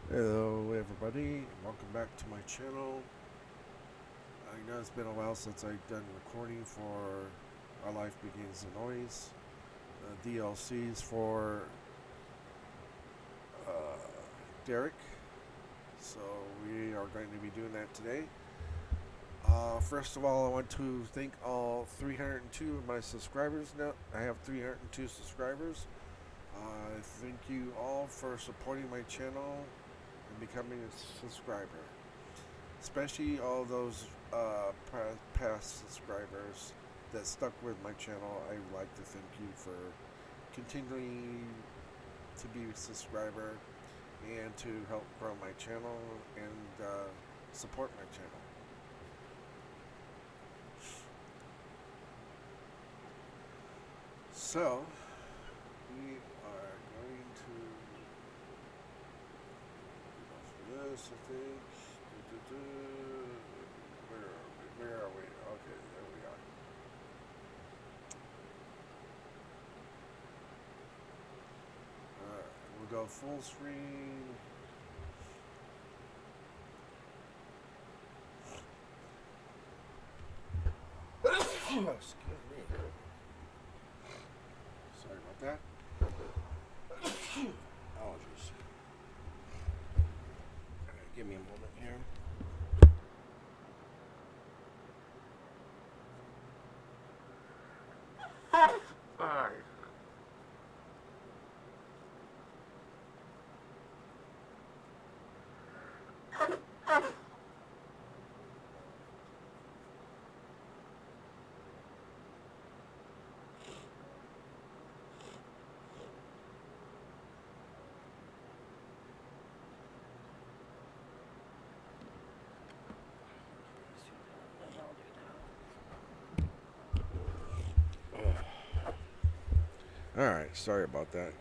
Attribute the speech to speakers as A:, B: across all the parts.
A: Hello everybody, welcome back to my channel. I know it's been a while since I've done recording for Our Life Begins the Noise, DLCs for uh, Derek. So we are going to be doing that today. First of all, I want to thank all 302 of my subscribers. Now I have 302 subscribers. Thank you all for supporting my channel and becoming a subscriber. Especially all those past subscribers that stuck with my channel. I would like to thank you for continuing to be a subscriber and to help grow my channel and support my channel. So, we are going to go for this, I think. Where are we? Where are we? Okay, there we are. Alright, we'll go full screen. Excuse me. Sorry about that. Allergies. Alright, give me a moment here. Alright. Alright, sorry about that.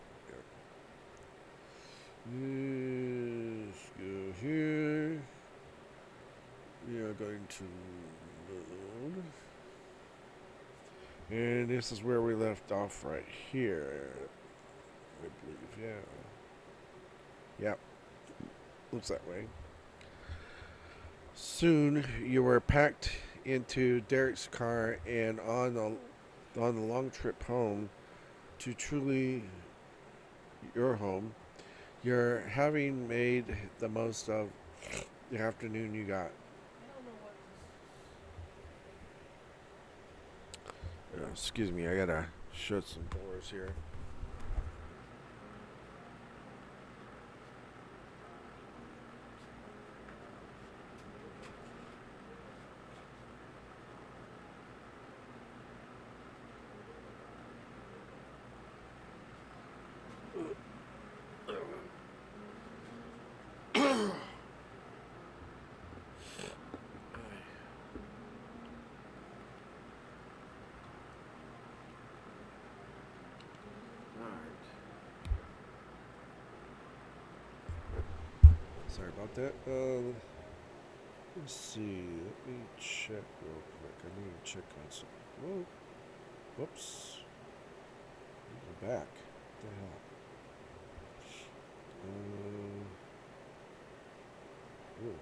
A: Let's go here. We are going to load. And this is where we left off right here. I believe, yeah. Yep, looks that way. Soon you were packed into Derek's car and on the long trip home to truly your home. You're having made the most of the afternoon you got. Excuse me, I gotta shut some doors here. Sorry about that. Let's see. Let me check real quick. I need to check on something. Whoa. Whoops. We're back. What the hell? Ooh.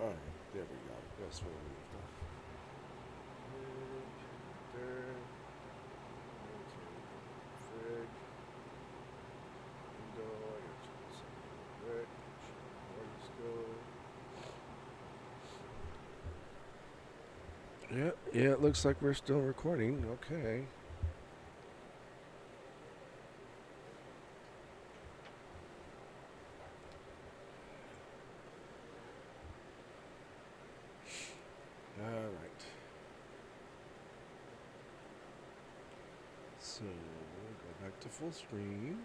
A: Alright, there we go. That's where we left off. There. Okay. Window. I got you. Rec. Yeah, yeah, it looks like we're still recording. Okay. Alright. So, go back to full screen.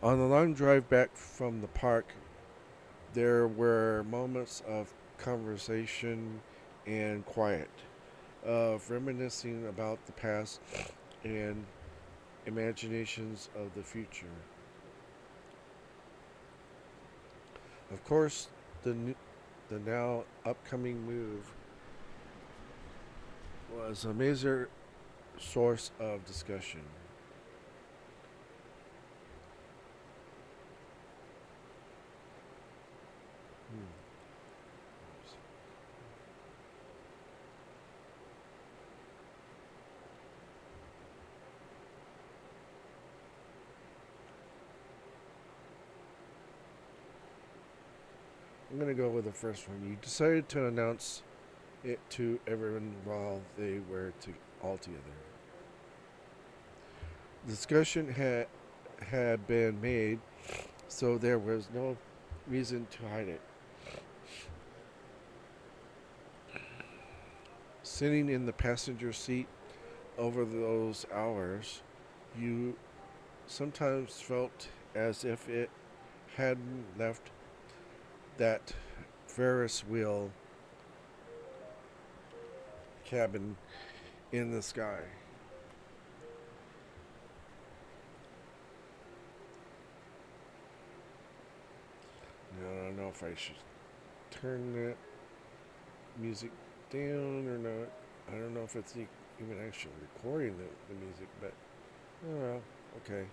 A: On the long drive back from the park, there were moments of conversation and quiet, of reminiscing about the past and imaginations of the future. Of course, the now upcoming move was a major source of discussion. Hmm. I'm going to go with the first one. You decided to announce it to everyone while they were all together. Discussion had been made, so there was no reason to hide it. Sitting in the passenger seat over those hours, you sometimes felt as if it hadn't left that Ferris wheel cabin in the sky. Now, I don't know if I should turn that music down or not. I don't know if it's even actually recording the music, but oh well, okay.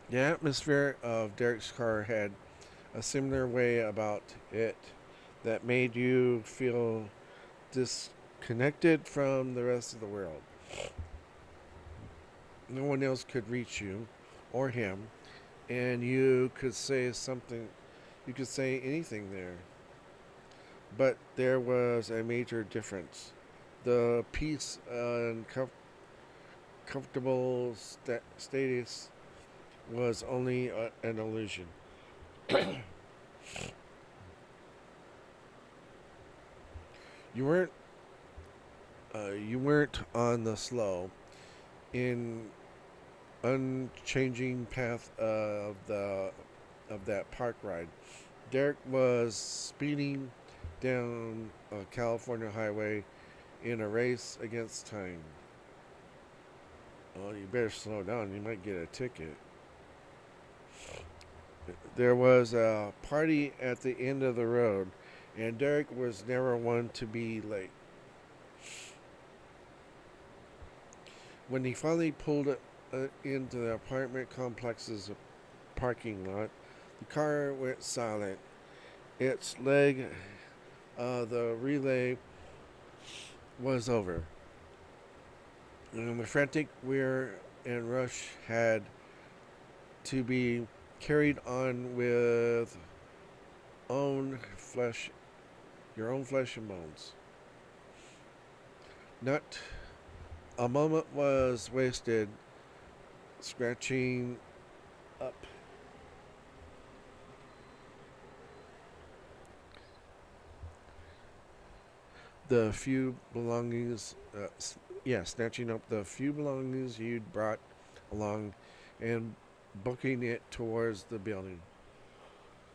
A: The atmosphere of Derek's car had a similar way about it that made you feel disconnected from the rest of the world. No one else could reach you or him, and you could say something, you could say anything there. But there was a major difference. The peace and comfortable status was only an illusion. You weren't you weren't on the slow, in unchanging path of that park ride. Derek was speeding down a California highway in a race against time. Oh, you better slow down. You might get a ticket. There was a party at the end of the road, and Derek was never one to be late. When he finally pulled into the apartment complex's parking lot, the car went silent. Its leg, the relay, was over. And the frantic wear and rush had to be carried on with own flesh, your own flesh and bones. Not a moment was wasted scratching up the few belongings, snatching up the few belongings you'd brought along and booking it towards the building.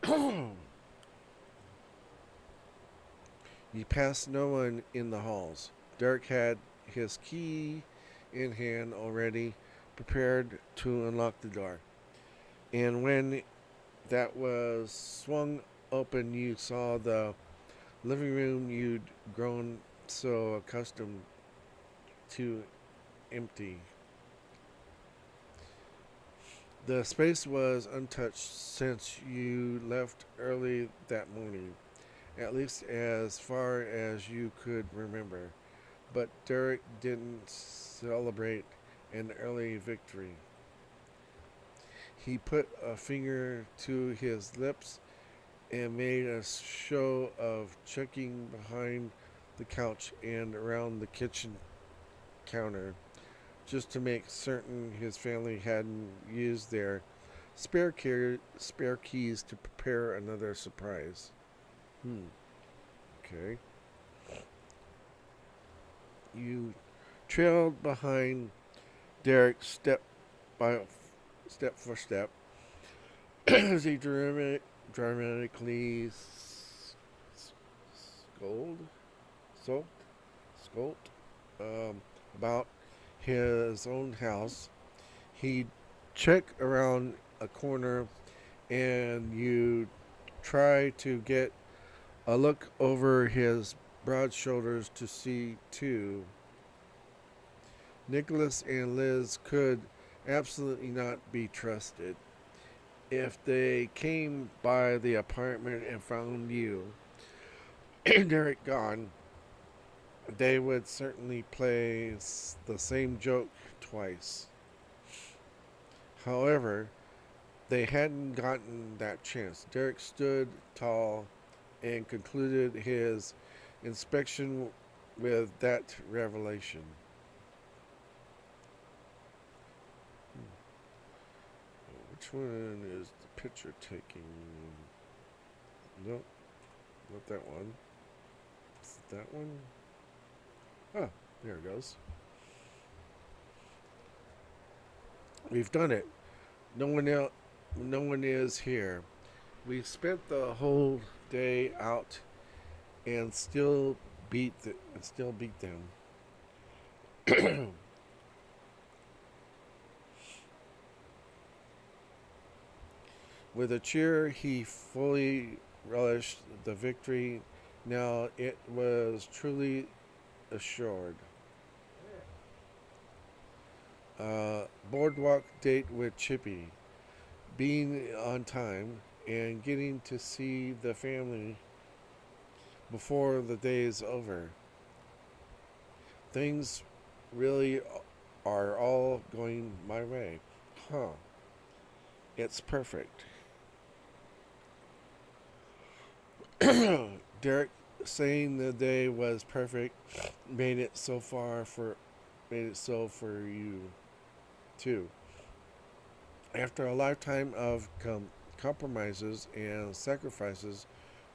A: You passed no one in the halls. Derek had his key in hand already, prepared to unlock the door. And when that was swung open, you saw the living room you'd grown so accustomed to empty. The space was untouched since you left early that morning, at least as far as you could remember. But Derek didn't celebrate an early victory. He put a finger to his lips and made a show of checking behind the couch and around the kitchen counter just to make certain his family hadn't used their spare keys to prepare another surprise. Hmm. Okay. You trailed behind Derek by step for step as he dramatically scold, sulked, scolded about his own house. He'd check around a corner and you try to get A look over his broad shoulders to see, too. Nicholas and Liz could absolutely not be trusted. If they came by the apartment and found you, Derek gone, they would certainly play the same joke twice. However, they hadn't gotten that chance. Derek stood tall and concluded his inspection with that revelation. Which one is the picture taking? Nope, not that one. Is it that one? Ah, there it goes. We've done it. No one else, no one is here. We spent the whole day out and still beat them. With a cheer, he fully relished the victory. Now it was truly assured. Boardwalk date with Chippy, being on time, and getting to see the family before the day is over. Things really are all going my way. Huh. It's perfect. Derek saying the day was perfect made it so far for made it so for you too. After a lifetime of compromises and sacrifices,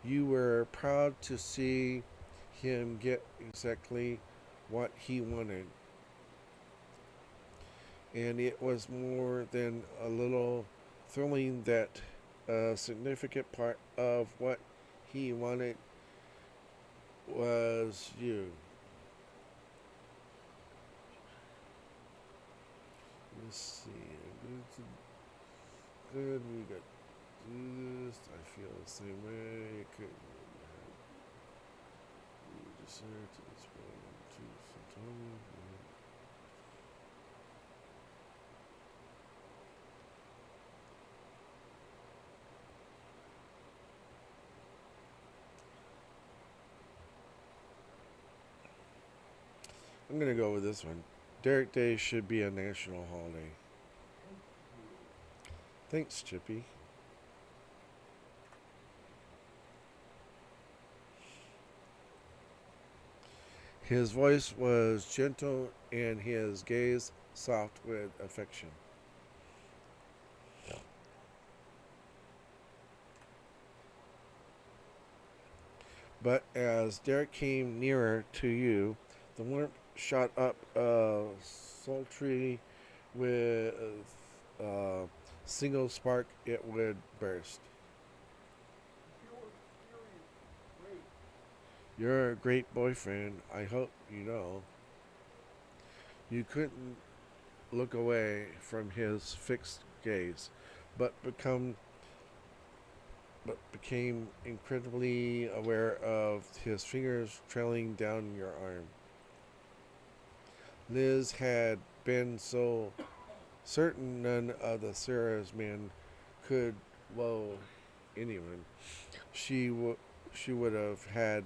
A: you were proud to see him get exactly what he wanted. And it was more than a little thrilling that a significant part of what he wanted was you. Let's see. Good, we got this. I feel the same way. Could we deserve to this one, two, I'm gonna go with this one. Derek Day should be a national holiday. Thanks, Chippy. His voice was gentle and his gaze soft with affection. But as Derek came nearer to you, the warmth shot up sultry with a single spark it would burst. You're a great boyfriend, I hope you know. You couldn't look away from his fixed gaze, but become but became incredibly aware of his fingers trailing down your arm. Liz had been so certain none of the Sarah's men could woe anyone. She would have had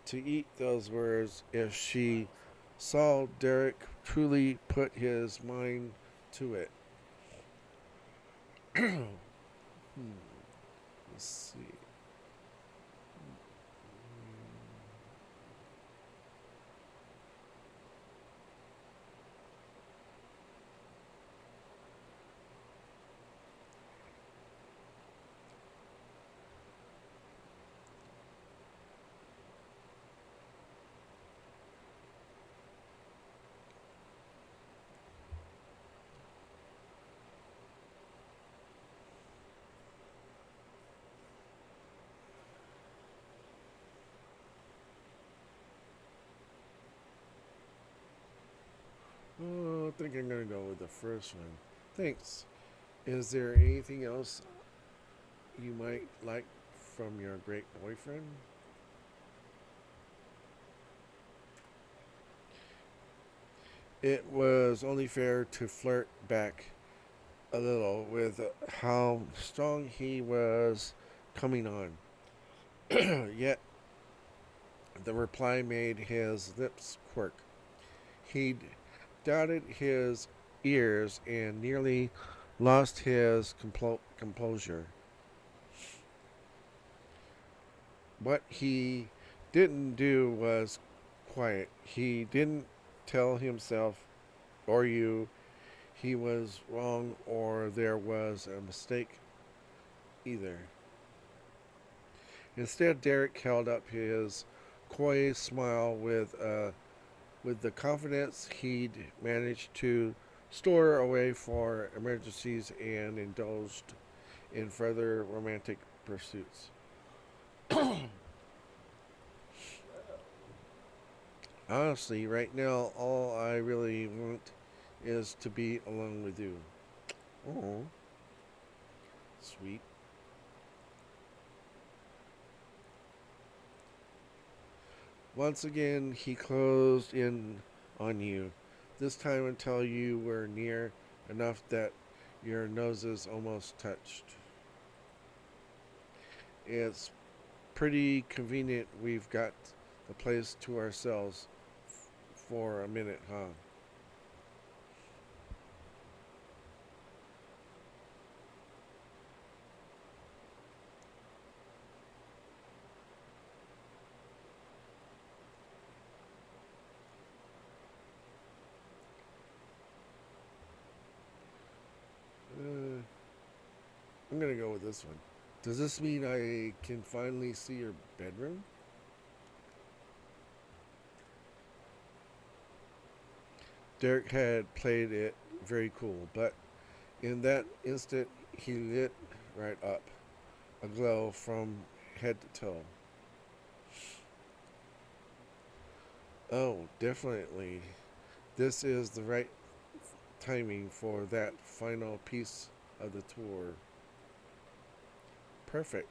A: to eat those words if she saw Derek truly put his mind to it. Let's see. Oh, I think I'm gonna go with the first one. Thanks. Is there anything else you might like from your great boyfriend? It was only fair to flirt back a little with how strong he was coming on. Yet the reply made his lips quirk. He'd doubted his ears and nearly lost his composure. What he didn't do was quiet. He didn't tell himself or you he was wrong or there was a mistake either. Instead, Derek held up his coy smile with the confidence he'd managed to store away for emergencies and indulged in further romantic pursuits. Honestly, right now, all I really want is to be alone with you. Oh, sweet. Once again, he closed in on you, this time until you were near enough that your noses almost touched. It's pretty convenient we've got the place to ourselves for a minute, huh? Uh, I'm gonna go with this one. Does this mean I can finally see your bedroom? Derek had played it very cool, but in that instant he lit right up, aglow from head to toe. Oh, definitely. This is the right timing for that final piece of the tour. Perfect.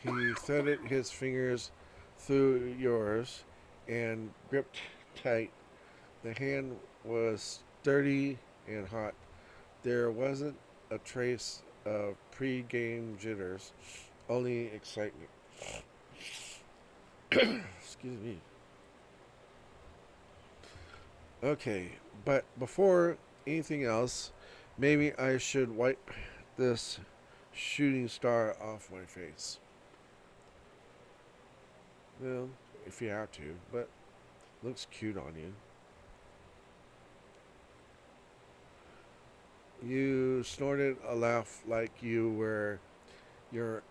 A: He threaded his fingers through yours and gripped tight. The hand was sturdy and hot. There wasn't a trace of pre-game jitters, only excitement. Excuse me. Okay, but before anything else, maybe I should wipe this shooting star off my face. Well, if you have to, but looks cute on you. You snorted a laugh like you were your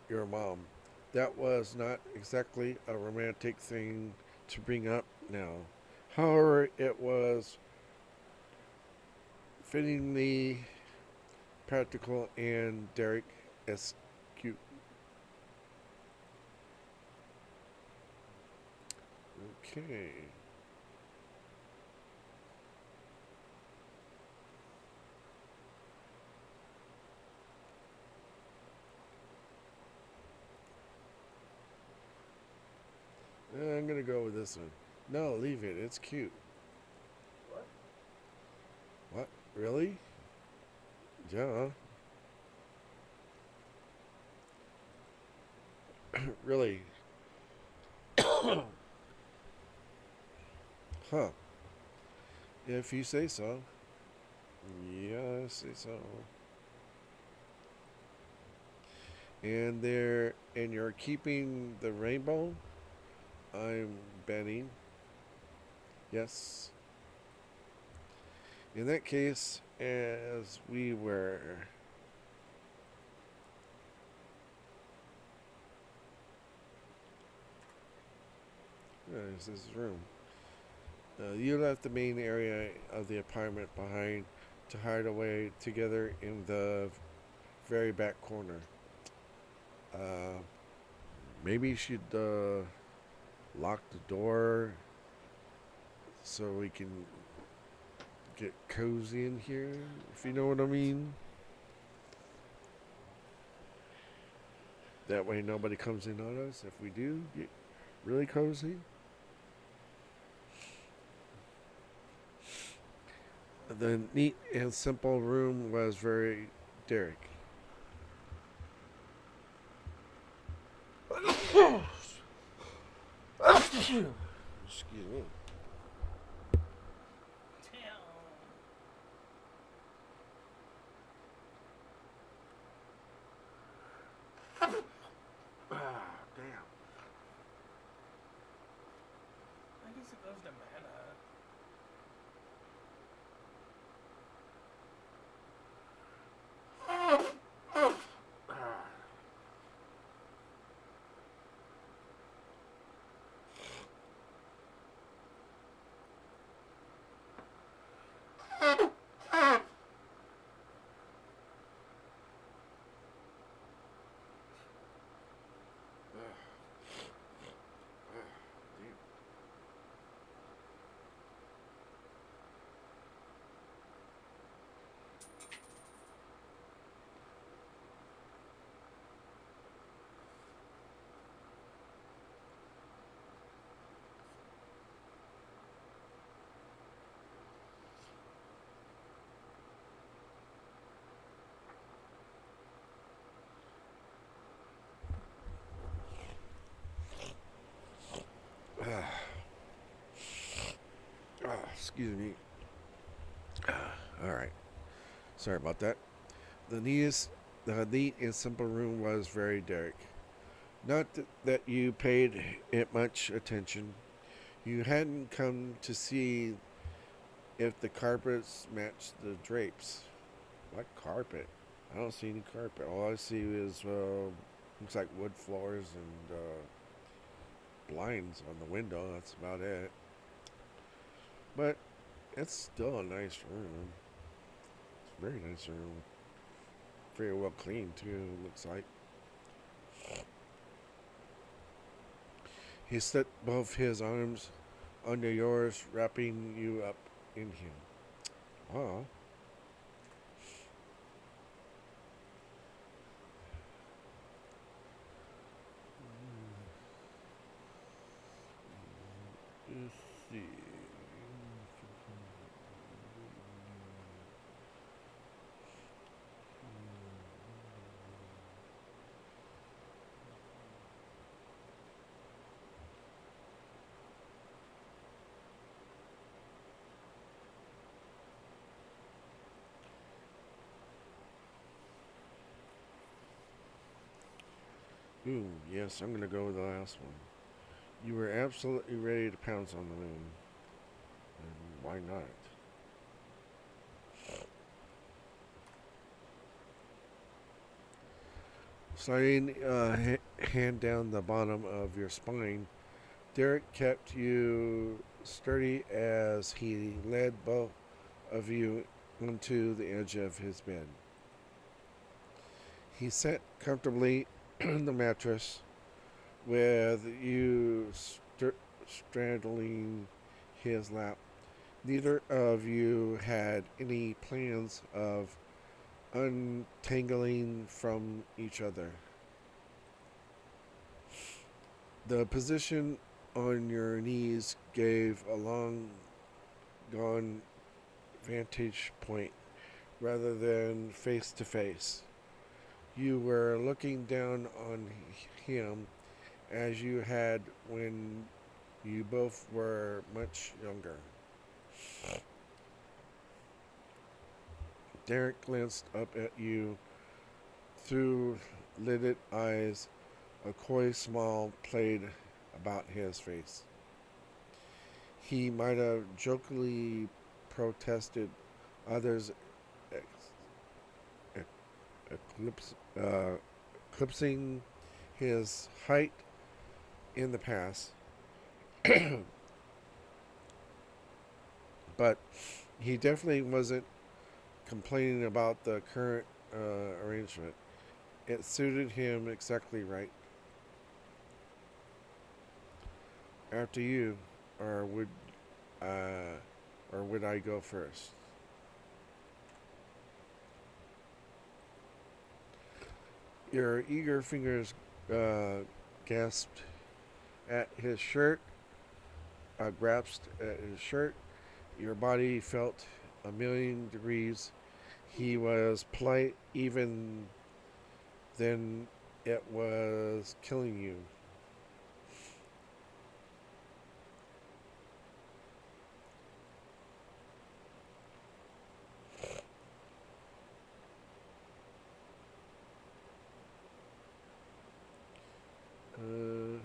A: your mom. That was not exactly a romantic thing to bring up now. However, it was fittingly practical and Derek S. Cute. Okay. I'm gonna go with this one. No, leave it. It's cute. What? Really? Yeah. Really? Huh. If you say so. Yeah, I say so. And you're keeping the rainbow? I'm betting. Yes. In that case, as we were. There's this room. You left the main area of the apartment behind to hide away together in the very back corner. Uh, maybe you should lock the door so we can get cozy in here, if you know what I mean. That way nobody comes in on us if we do get really cozy. The neat and simple room was very Derek. Excuse me. Damn.
B: I guess it goes to mana.
A: Excuse me. All right. Sorry about that. The neat and simple room was very Derek. Not that you paid it much attention. You hadn't come to see if the carpets matched the drapes. What carpet? I don't see any carpet. All I see is looks like wood floors and blinds on the window. That's about it. But it's still a nice room. It's a very nice room. Very well cleaned too. Looks like. He set both his arms under yours, wrapping you up in him. Oh. Let's see. Ooh, yes, I'm gonna go with the last one. You were absolutely ready to pounce on the moon. And why not? Sliding hand down the bottom of your spine, Derek kept you sturdy as he led both of you onto the edge of his bed. He sat comfortably on the mattress with you straddling his lap. Neither of you had any plans of untangling from each other. The position on your knees gave a long gone vantage point rather than face to face. You were looking down on him as you had when you both were much younger. Derek glanced up at you through lidded eyes. A coy smile played about his face. He might have jokingly protested others' eclipsing his height in the past, but he definitely wasn't complaining about the current arrangement. It suited him exactly right. After you, or would uh, or would I go first? Your eager fingers gasped at his shirt, grasped at his shirt. Your body felt a million degrees. He was polite even then it was killing you.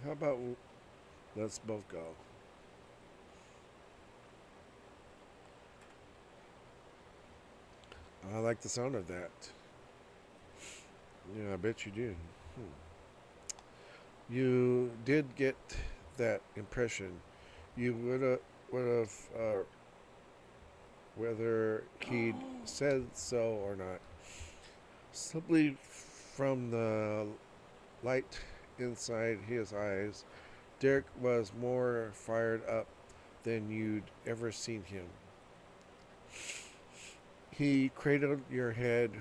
A: How about let's both go? I like the sound of that. Yeah, I bet you do. You did get that impression. You would have whether he'd said so or not. Simply from the light inside his eyes, Derek was more fired up than you'd ever seen him. He cradled your head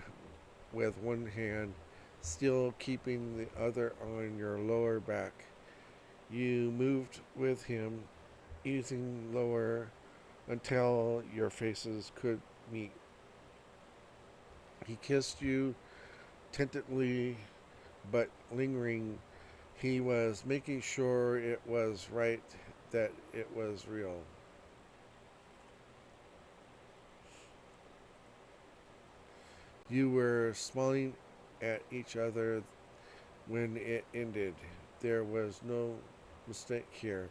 A: with one hand, still keeping the other on your lower back. You moved with him, easing lower until your faces could meet. He kissed you tentatively but lingering. He was making sure it was right, that it was real. You were smiling at each other when it ended. There was no mistake here.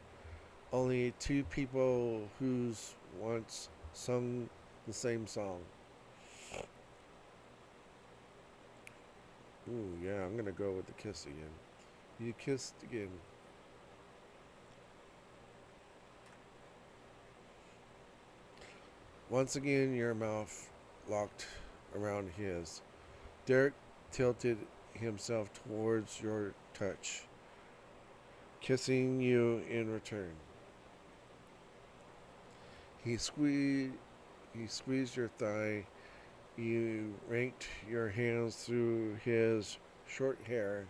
A: Only two people who's once sung the same song. Ooh, yeah, I'm gonna go with the kiss again. You kissed again. Once again, your mouth locked around his. Derek tilted himself towards your touch, kissing you in return. He squeezed he squeezed your thigh. You raked your hands through his short hair,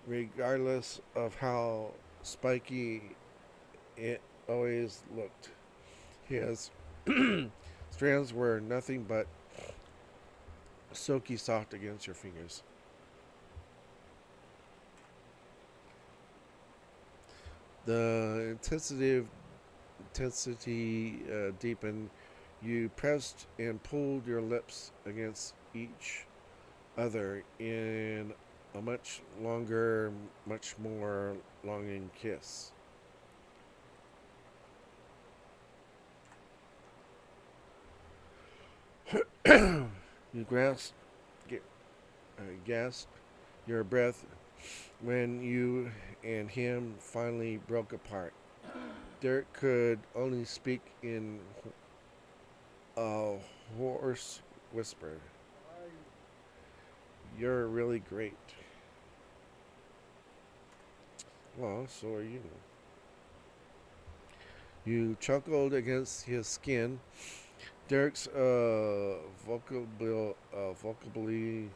A: regardless of how spiky it always looked. His strands were nothing but silky soft against your fingers. The intensity deepened. You pressed and pulled your lips against each other in a much longer, much more longing kiss. You gasped your breath when you and him finally broke apart. Derek could only speak in a hoarse whisper. You're really great. Well, so are you. You chuckled against his skin. Derek's vocabulary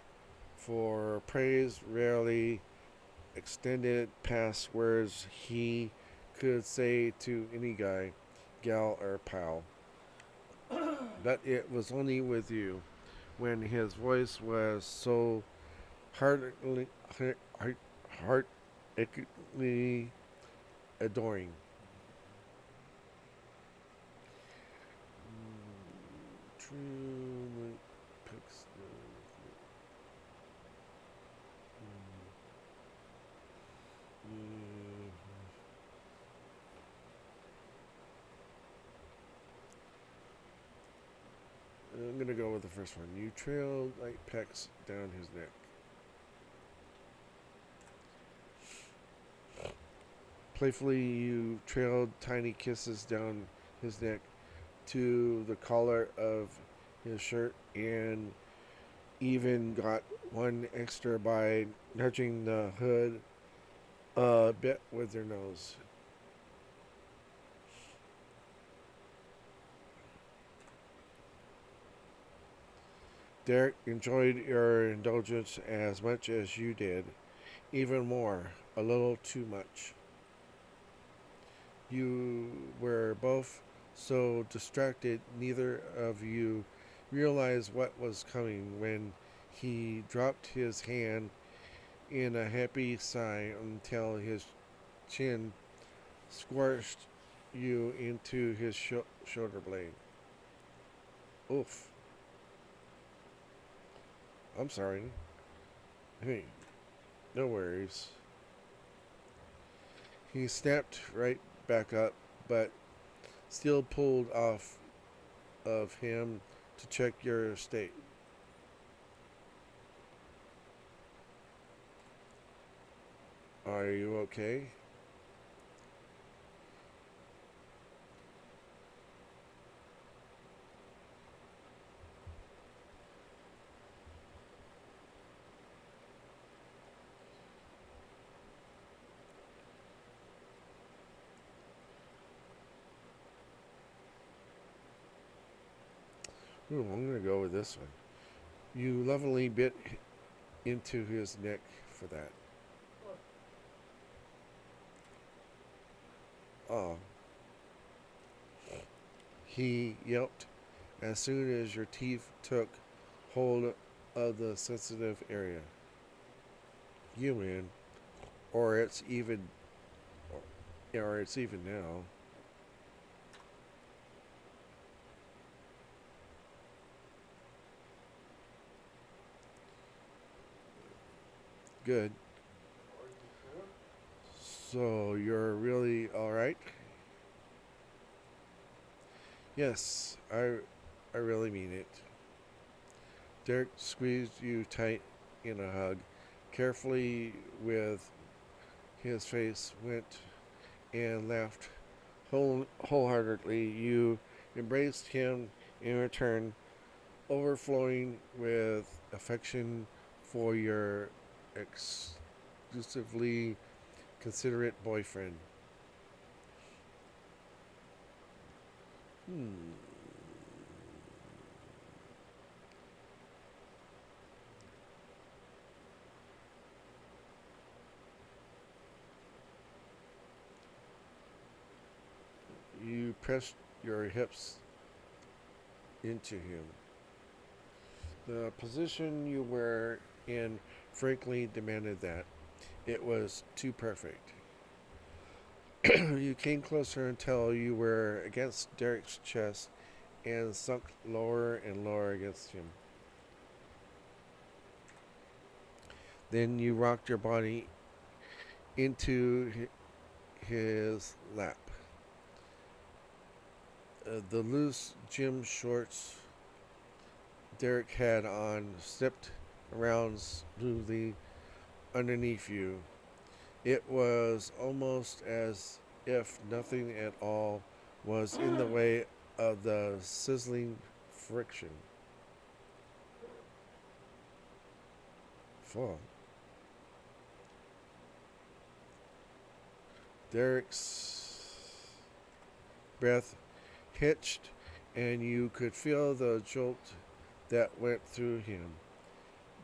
A: for praise rarely extended past words he could say to any guy, gal, or pal. But it was only with you when his voice was so heartily, heartachingly adoring. True picks I'm gonna go with the first one. You trailed light pecks down his neck. Playfully, you trailed tiny kisses down his neck to the collar of his shirt and even got one extra by nudging the hood a bit with your nose. Derek enjoyed your indulgence as much as you did, even more, a little too much. You were both so distracted neither of you realized what was coming when he dropped his hand in a happy sigh until his chin squashed you into his shoulder blade. Oof. I'm sorry. Hey, no worries. He snapped right back up, but still pulled off of him to check your state. Are you okay? Ooh, I'm gonna go with this one. You lovingly bit into his neck for that. Oh, he yelped as soon as your teeth took hold of the sensitive area. Human, or it's even, or it's even now. Good. So you're really all right? Yes, I really mean it. Derek squeezed you tight in a hug, carefully with his face went and laughed wholeheartedly. You embraced him in return, overflowing with affection for your exclusively considerate boyfriend. Hmm. You pressed your hips into him. The position you were in frankly demanded that. It was too perfect. You came closer until you were against Derek's chest and sunk lower and lower against him. Then you rocked your body into his lap. The loose gym shorts Derek had on slipped around smoothly underneath you. It was almost as if nothing at all was in the way of the sizzling friction. Fuck. Derek's breath hitched, and you could feel the jolt that went through him.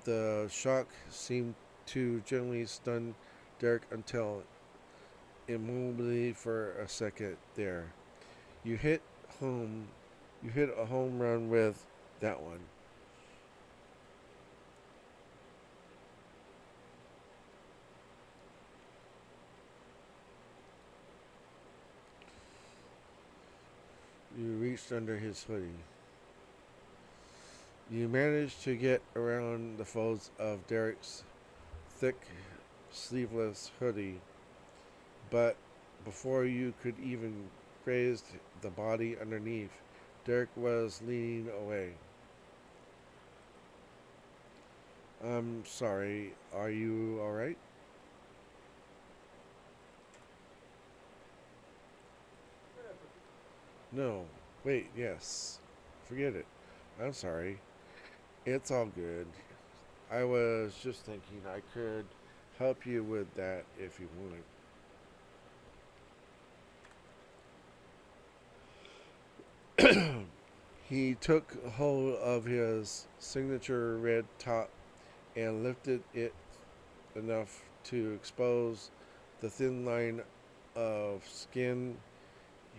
A: The shock seemed to gently stun Derek until immobility for a second there. You hit home. You hit a home run with that one. You reached under his hoodie. You managed to get around the folds of Derek's thick, sleeveless hoodie, but before you could even graze the body underneath, Derek was leaning away. I'm sorry, are you alright? No. Wait, yes. Forget it. I'm sorry. It's all good. I was just thinking I could help you with that if you want. He took hold of his signature red top and lifted it enough to expose the thin line of skin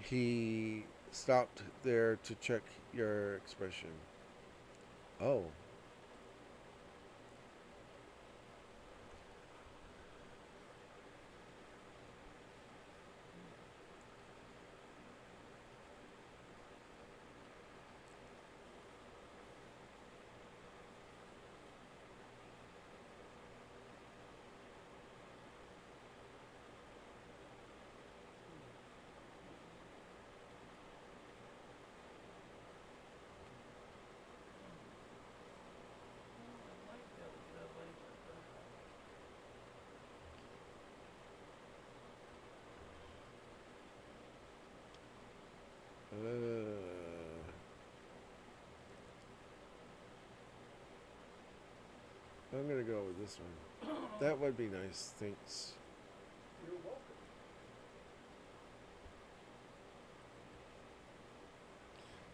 A: he stopped there to check your expression. Oh.
B: I might be able to get away with that.
A: I'm gonna go with this one. That would be nice. Thanks.
B: You're welcome.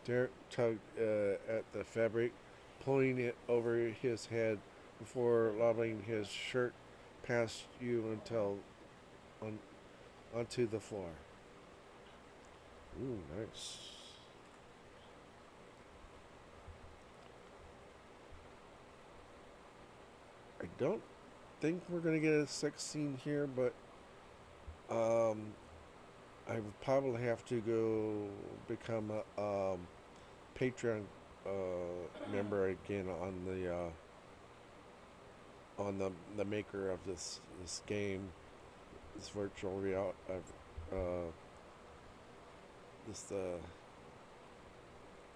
A: Derek tugged at the fabric, pulling it over his head before lobbing his shirt past you until on onto the floor. Ooh, nice. I don't think we're gonna get a sex scene here, but I would probably have to go become a Patreon member again on the maker of this game, this virtual reality, this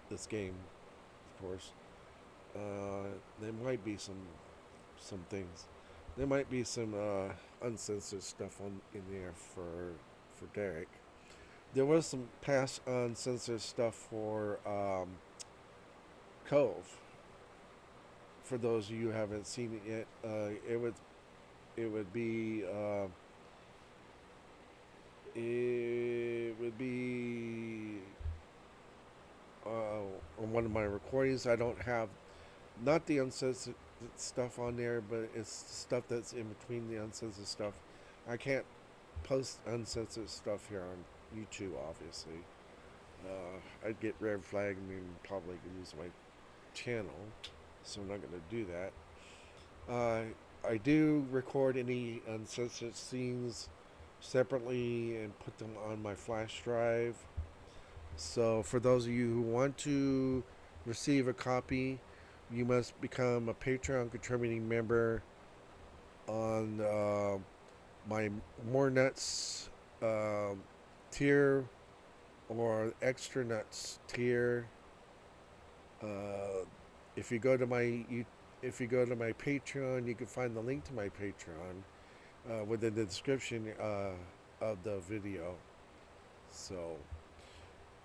A: this game, of course. There might be some things. There might be some uncensored stuff on in there for Derek. There was some past uncensored stuff for Cove. For those of you who haven't seen it yet, it would be it would be on one of my recordings. I don't have not the uncensored stuff on there, but it's stuff that's in between the uncensored stuff. I can't post uncensored stuff here on YouTube, obviously. I'd get red flagged and probably lose my channel, so I'm not going to do that. I do record any uncensored scenes separately and put them on my flash drive. So for those of you who want to receive a copy, you must become a Patreon contributing member on my More Nuts tier or Extra Nuts tier. If you go to my Patreon, you can find the link to my Patreon within the description of the video. So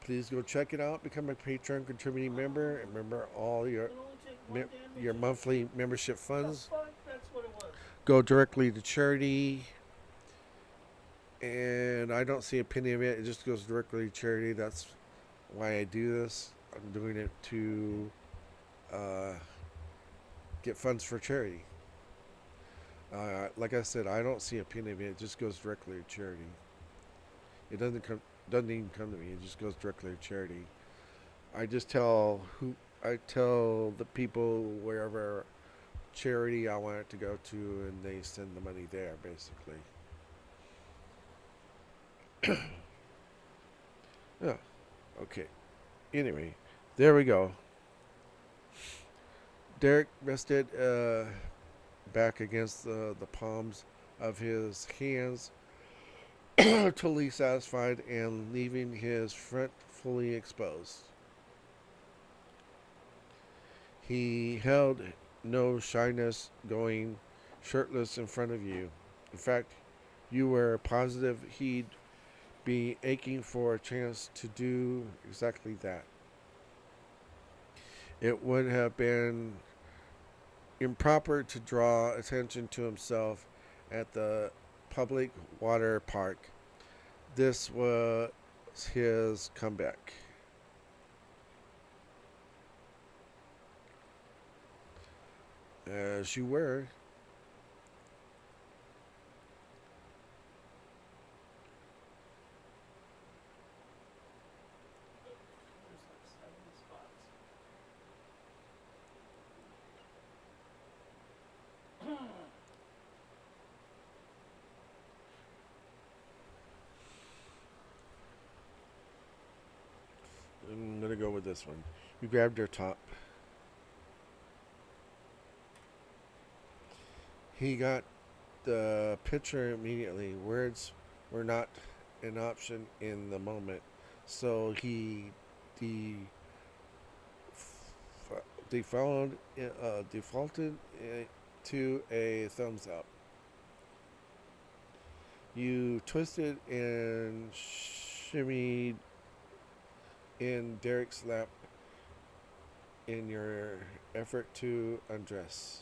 A: please go check it out. Become a Patreon contributing member, and remember all your your monthly membership funds
B: That's what it was.
A: go directly to charity. And I don't see a penny of it. It just goes directly to charity. That's why I do this. I'm doing it to get funds for charity. Like I said, I don't see a penny of it. It just goes directly to charity. It doesn't even come to me. It just goes directly to charity. I just tell the people wherever charity I want it to go to, and they send the money there, basically. Yeah. Okay. Anyway, there we go. Derek rested back against the palms of his hands, totally satisfied and leaving his front fully exposed. He held no shyness going shirtless in front of you. In fact, you were positive he'd be aching for a chance to do exactly that. It would have been improper to draw attention to himself at the public water park. This was his comeback. As you were. with this one. You grabbed your top. He got the picture immediately. Words were not an option in the moment, so he de- defaulted to a thumbs up. You twisted and shimmied in Derek's lap in your effort to undress.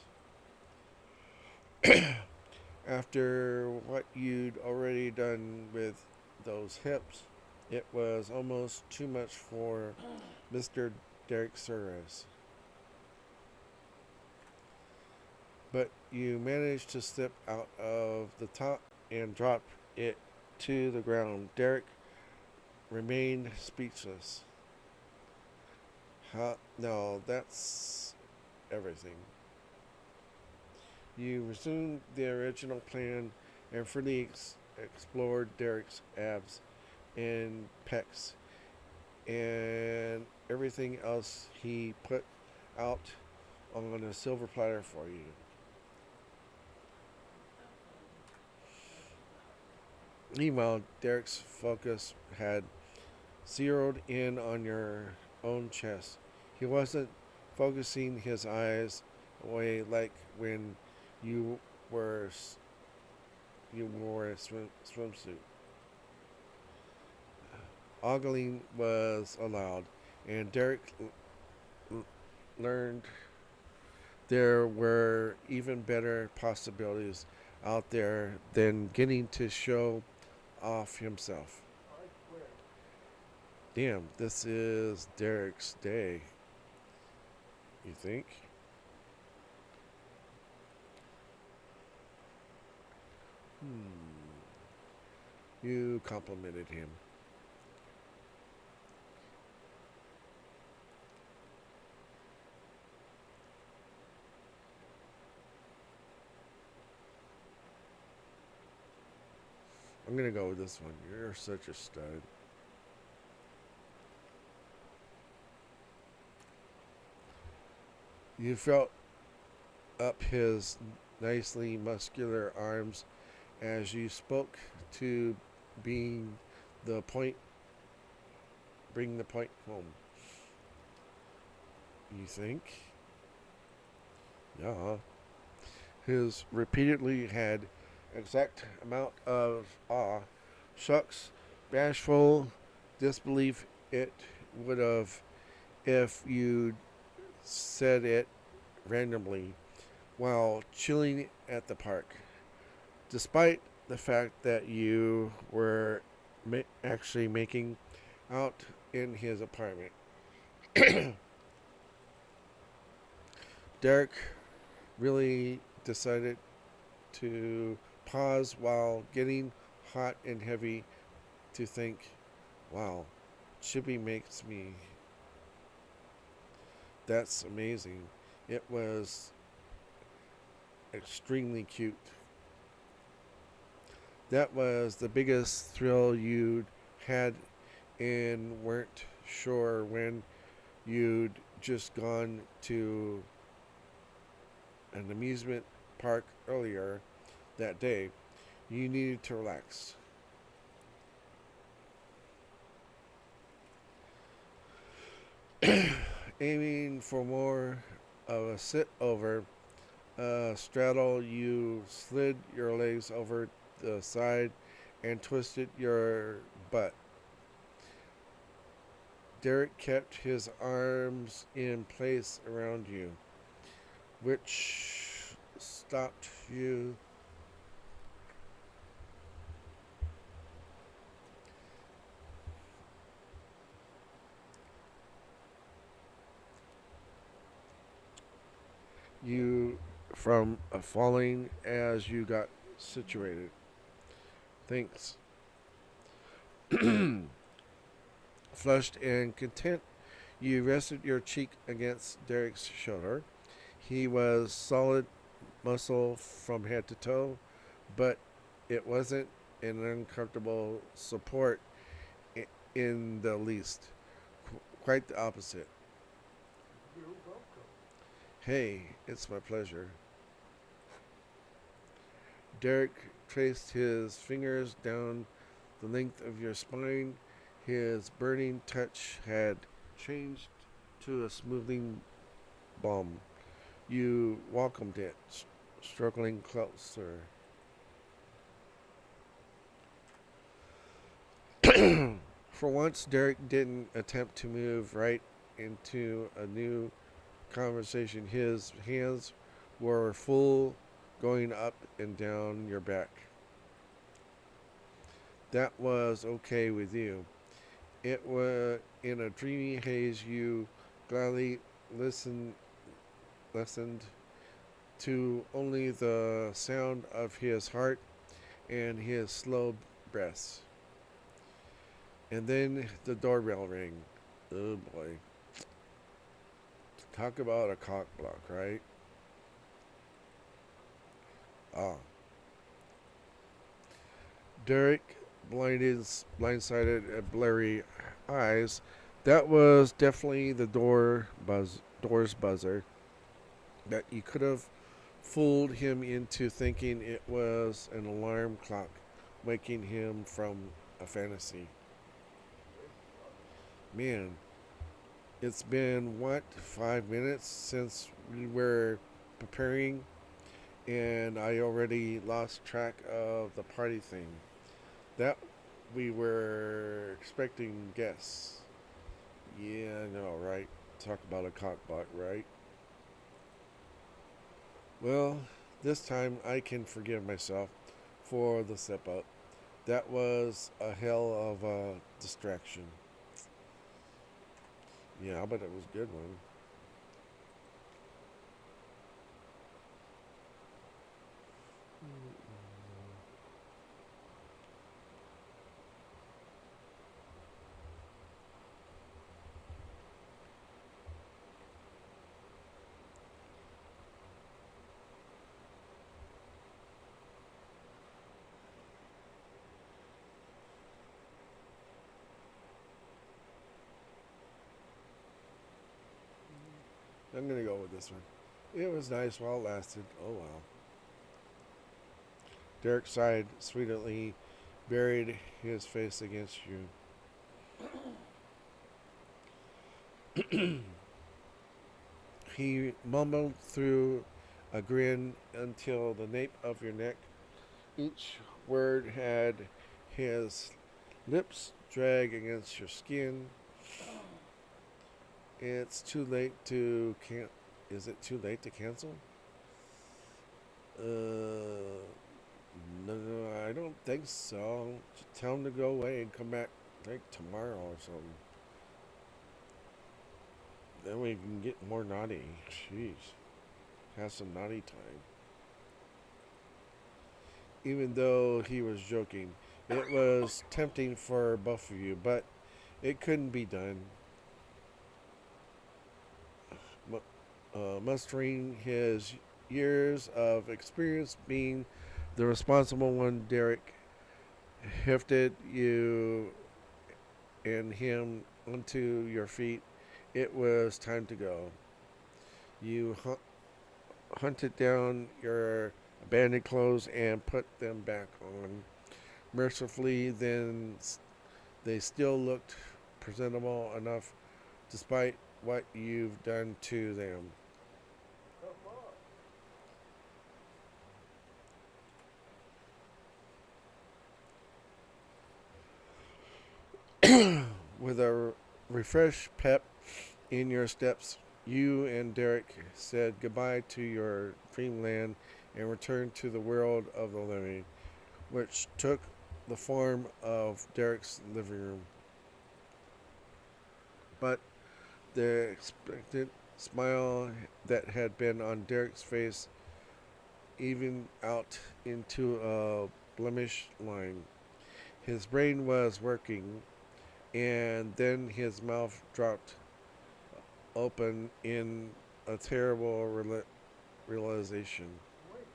A: After what you'd already done with those hips, it was almost too much for Mr. Derek Suarez. But you managed to slip out of the top and drop it to the ground. Derek remained speechless. No, that's everything. You resumed the original plan and freely explored Derek's abs and pecs and everything else he put out on a silver platter for you. Meanwhile, Derek's focus had zeroed in on your own chest. He wasn't focusing his eyes away like when you were you wore a swimsuit. Ogling was allowed, and Derek learned there were even better possibilities out there than getting to show off himself. Damn, this is Derek's day. You think? You complimented him. I'm gonna go with this one. You're such a stud. You felt up his nicely muscular arms as you spoke to being the point, bring the point home. You think? Yeah. His repeatedly had exact amount of awe, shucks, bashful disbelief it would have if you'd said it randomly while chilling at the park, despite the fact that you were actually making out in his apartment. Derek really decided to pause while getting hot and heavy to think, wow, Chippy makes me. That's amazing. It was extremely cute. That was the biggest thrill you'd had and weren't sure when you'd just gone to an amusement park earlier that day. You needed to relax. Aiming for more of a sit over straddle, you slid your legs over the side and twisted your butt. Derek kept his arms in place around you, which stopped you. You from falling as you got situated. Thanks. Flushed and content, you rested your cheek against Derek's shoulder. He was solid muscle from head to toe, but it wasn't an uncomfortable support in the least. Quite the opposite.
B: You're welcome.
A: Hey, it's my pleasure. Derek traced his fingers down the length of your spine. His burning touch had changed to a smoothing balm. You welcomed it, struggling closer. For once, Derek didn't attempt to move right into a new conversation. His hands were full, going up and down your back. That was okay with you. It was in a dreamy haze. You gladly listened, listened to only the sound of his heart and his slow breaths. And then the doorbell rang. Oh boy. Talk about a cock block, right? Ah. Derek blindsided at blurry eyes. That was definitely the door's buzzer. That you could have fooled him into thinking it was an alarm clock waking him from a fantasy. Man, it's been what, 5 minutes since we were preparing, and I already lost track of the party thing. That we were expecting guests. Yeah, I know, right? Talk about a cockblock, right? Well, this time I can forgive myself for the slip up. That was a hell of a distraction. Yeah, I bet it was a good one. I'm gonna go with this one. It was nice while it lasted. Oh well. Derek sighed sweetly, buried his face against you. He mumbled through a grin until the nape of your neck. Each word had his lips drag against your skin. It's too late to can. Is it too late to cancel? No, I don't think so. Just tell him to go away and come back like tomorrow or something. Then we can get more naughty. Jeez, have some naughty time. Even though he was joking, it was tempting for both of you, but it couldn't be done. Mustering his years of experience being the responsible one, Derek hefted you and him onto your feet. It was time to go. You hunted down your abandoned clothes and put them back on. Mercifully, then they still looked presentable enough despite what you've done to them.
B: Come
A: With a refreshed pep in your steps, you and Derek said goodbye to your dreamland and returned to the world of the living, which took the form of Derek's living room. But the expected smile that had been on Derek's face evened out into a blemished line. His brain was working, and then his mouth dropped open in a terrible realization.
B: wait.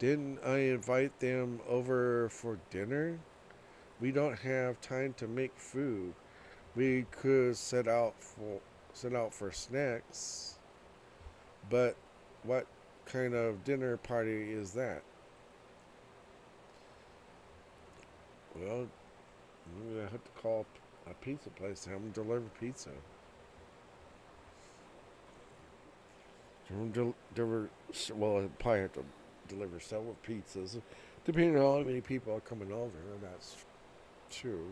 A: Didn't I invite them over for dinner? We don't have time to make food. We could set out for snacks, but what kind of dinner party is that? Well, I'm gonna have to call a pizza place to have them deliver pizza. Well, I'd probably have to deliver several pizzas, depending on how many people are coming over. That's true.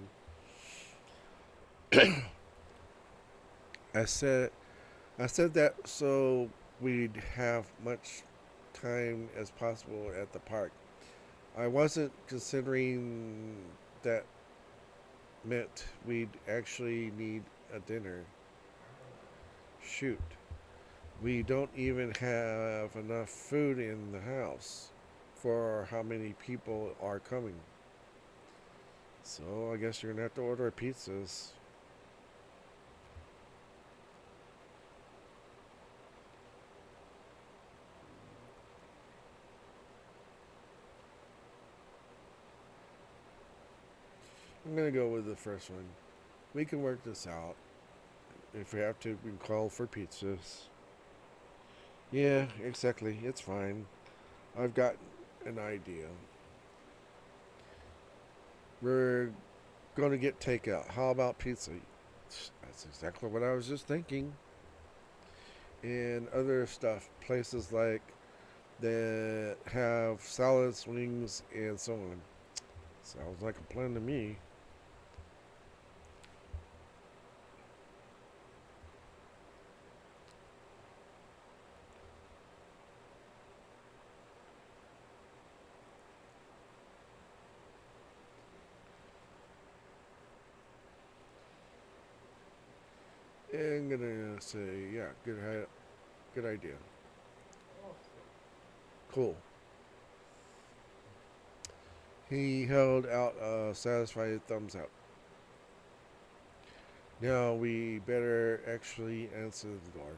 A: I said I said that so we'd have much time as possible at the park. I wasn't considering that meant we'd actually need a dinner. Shoot, we don't even have enough food in the house for how many people are coming. So I guess you're gonna have to order pizzas. I'm gonna go with the first one. We can work this out. If we have to, we can call for pizzas. Yeah, exactly. It's fine. I've got an idea. We're going to get takeout. How about pizza? That's exactly what I was just thinking. And other stuff, places like that have salads, wings, and so on. Sounds like a plan to me. And I'm gonna say, yeah, good idea.
B: Awesome.
A: Cool. He held out a satisfied thumbs up. Now we better actually answer the door.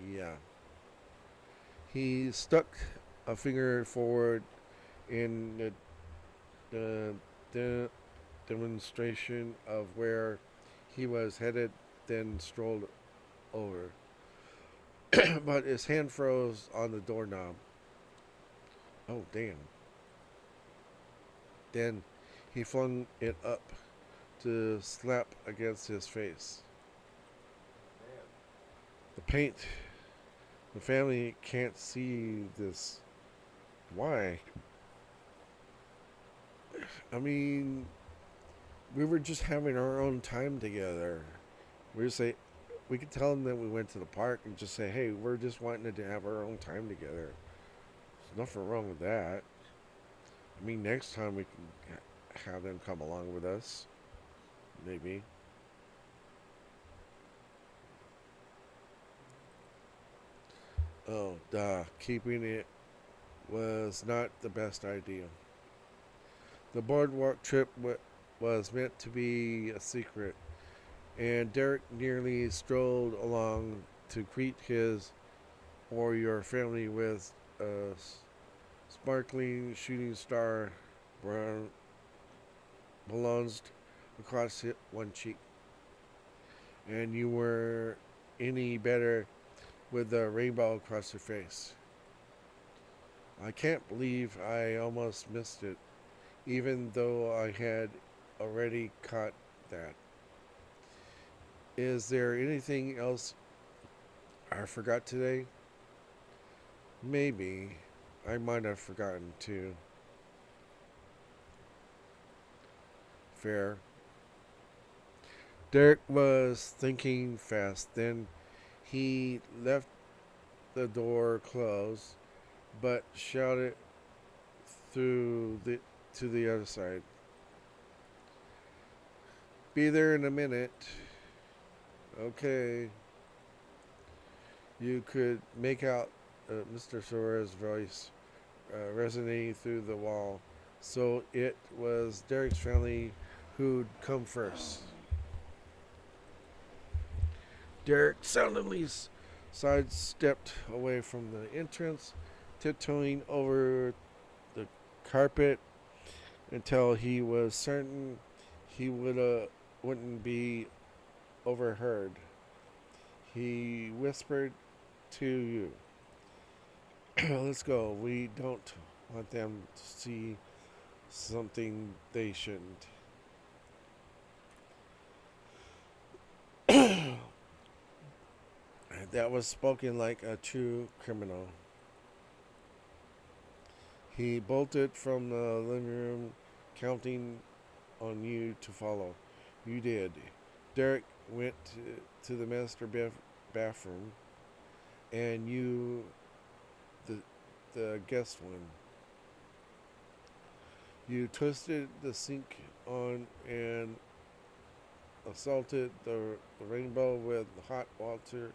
A: Yeah. He stuck a finger forward in the, the demonstration of where he was headed, then strolled over. But his hand froze on the doorknob. Oh, damn. Then he flung it up to slap against his face.
B: Man.
A: The paint. The family can't see this. Why? I mean, we were just having our own time together. We say we could tell them that we went to the park and just say, "Hey, we're just wanting to have our own time together." There's nothing wrong with that. I mean, next time we can have them come along with us, maybe. Oh, duh. Keeping it was not the best idea. The boardwalk trip was meant to be a secret, and Derek nearly strolled along to greet his or your family with a sparkling shooting star brown balanced across one cheek. And you were any better with the rainbow across your face. I can't believe I almost missed it, even though I had already caught that. Is there anything else I forgot today? Maybe. I might have forgotten too. Fair. Derek was thinking fast. Then he left the door closed, but shouted through the to the other side. Be there in a minute. Okay. You could make out Mr. Sora's voice resonating through the wall. So it was Derek's family who'd come first. Derek solemnly sidestepped away from the entrance, tiptoeing over the carpet until he was certain he wouldn't be overheard. He whispered to you, let's go. We don't want them to see something they shouldn't. That was spoken like a true criminal. He bolted from the living room, counting on you to follow. You did. Derek went to the bathroom, and you, the, the guest one, you twisted the sink on and assaulted the rainbow with hot water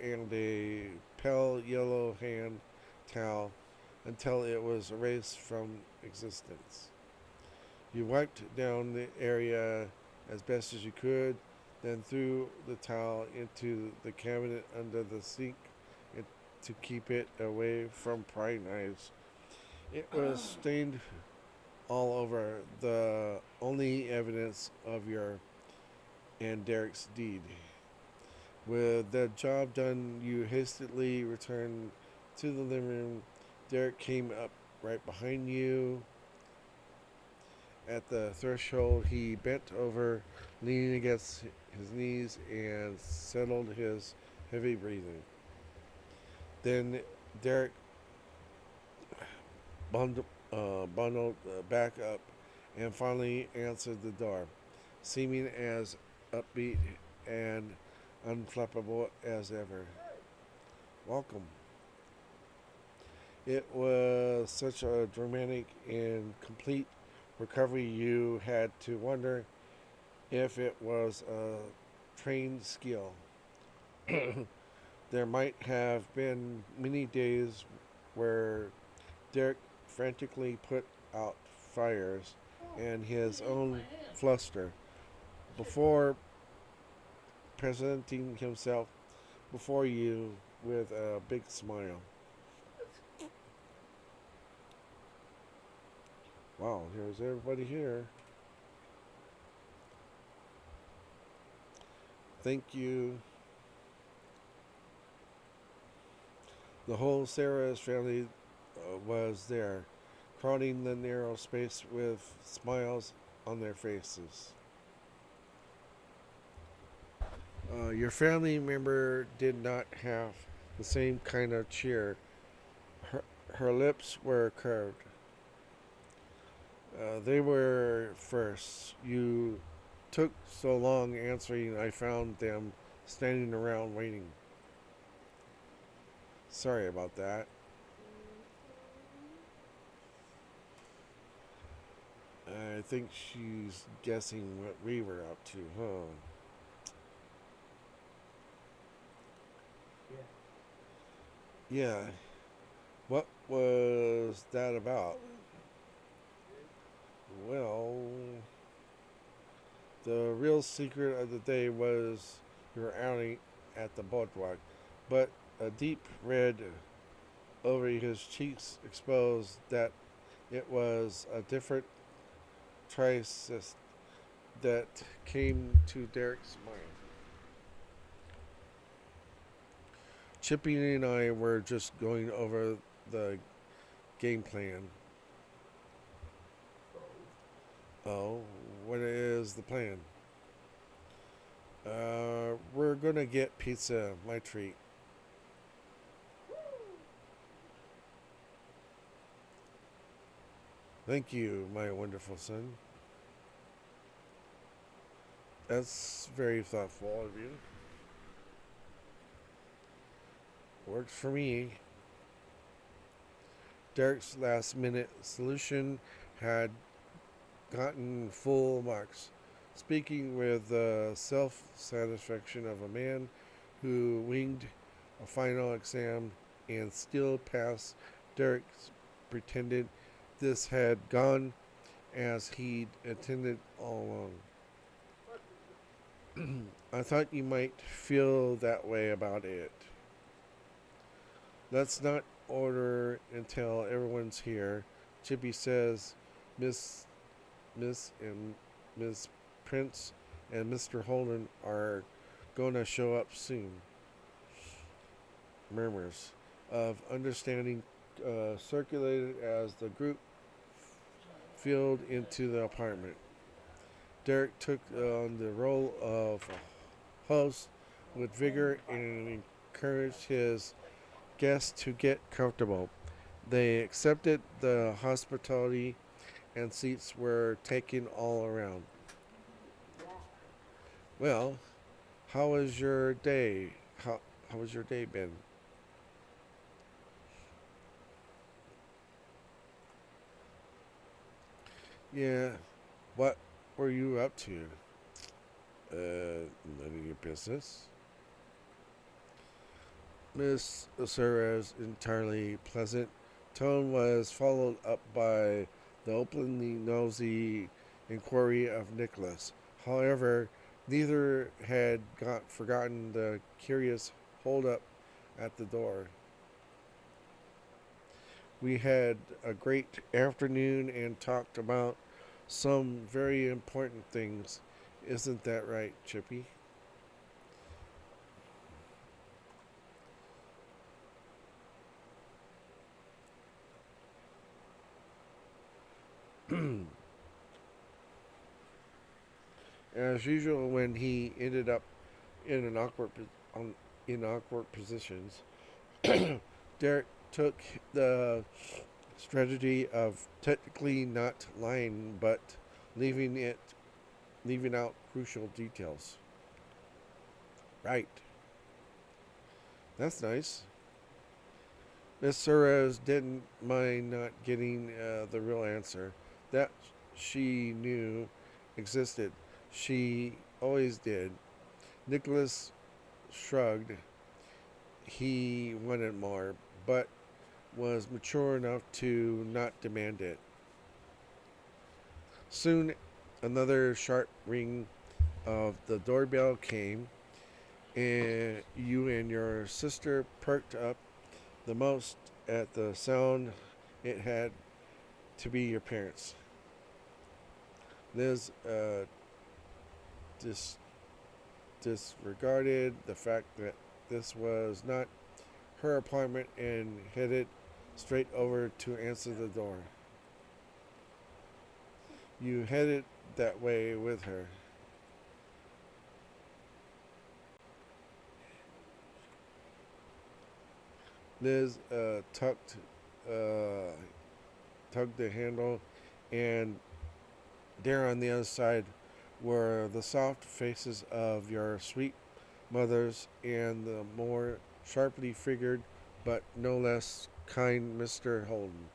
A: and a pale yellow hand towel until it was erased from existence. You wiped down the area as best as you could, then threw the towel into the cabinet under the sink to keep it away from prying eyes. It was stained all over, the only evidence of your and Derek's deed. With the job done, you hastily returned to the living room. Derek came up right behind you. At the threshold, he bent over, leaning against his knees, and settled his heavy breathing. Then Derek bundled back up and finally answered the door, seeming as upbeat and unflappable as ever. Welcome. It was such a dramatic and complete recovery you had to wonder if it was a trained skill. There might have been many days where Derek frantically put out fires in his own fluster before presenting himself before you with a big smile. Wow, here's everybody here. Thank you. The whole Sarah's family was there, crowding the narrow space with smiles on their faces. Your family member did not have the same kind of cheer. Her lips were curved. They were first. You took so long answering, I found them standing around waiting. Sorry about that. I think she's guessing what we were up to, huh? Yeah. What was that about? Well, the real secret of the day was your outing at the boardwalk, but a deep red over his cheeks exposed that it was a different trice that came to Derek's mind. Chippy and I were just going over the game plan. Oh, what is the plan? We're gonna get pizza, my treat. Thank you, my wonderful son. That's very thoughtful of you. Works for me. Derek's last minute solution had gotten full marks, speaking with the self satisfaction of a man who winged a final exam and still passed. Derek pretended this had gone as he'd intended all along. I thought you might feel that way about it. Let's not order until everyone's here. Chippy says Miss Miss and Miss Prince and Mr. Holden are gonna show up soon. Murmurs of understanding circulated as the group filed into the apartment. Derek took on the role of host with vigor and encouraged his guests to get comfortable. They accepted the hospitality and seats were taken all around. Well, how was your day? How was your day been? Yeah. What were you up to? None of your business. Miss Osura's entirely pleasant tone was followed up by the openly nosy inquiry of Nicholas. However, neither had forgotten the curious hold up at the door. We had a great afternoon and talked about some very important things. Isn't that right, Chippy? As usual, when he ended up in an in awkward positions, Derek took the strategy of technically not lying, but leaving it leaving out crucial details. Right. That's nice. Miss Suarez didn't mind not getting the real answer. That she knew existed. She always did. Nicholas shrugged. He wanted more, but was mature enough to not demand it. Soon, another sharp ring of the doorbell came, and you and your sister perked up the most at the sound. It had to be your parents. Liz dis- disregarded the fact that this was not her apartment and headed straight over to answer the door. You headed that way with her. Liz uh, tugged the handle, and there on the other side were the soft faces of your sweet mothers and the more sharply figured but no less kind Mr. Holden.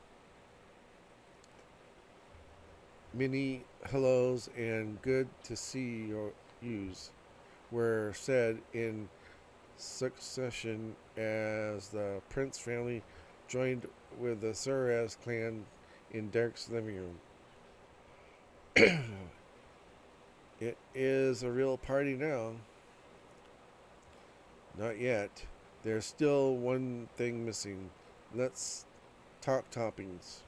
A: Many hellos and good to see your yous were said in succession as the Prince family joined with the Suarez clan in Derek's living room. It is a real party now. Not yet. There's still one thing missing. Let's talk toppings.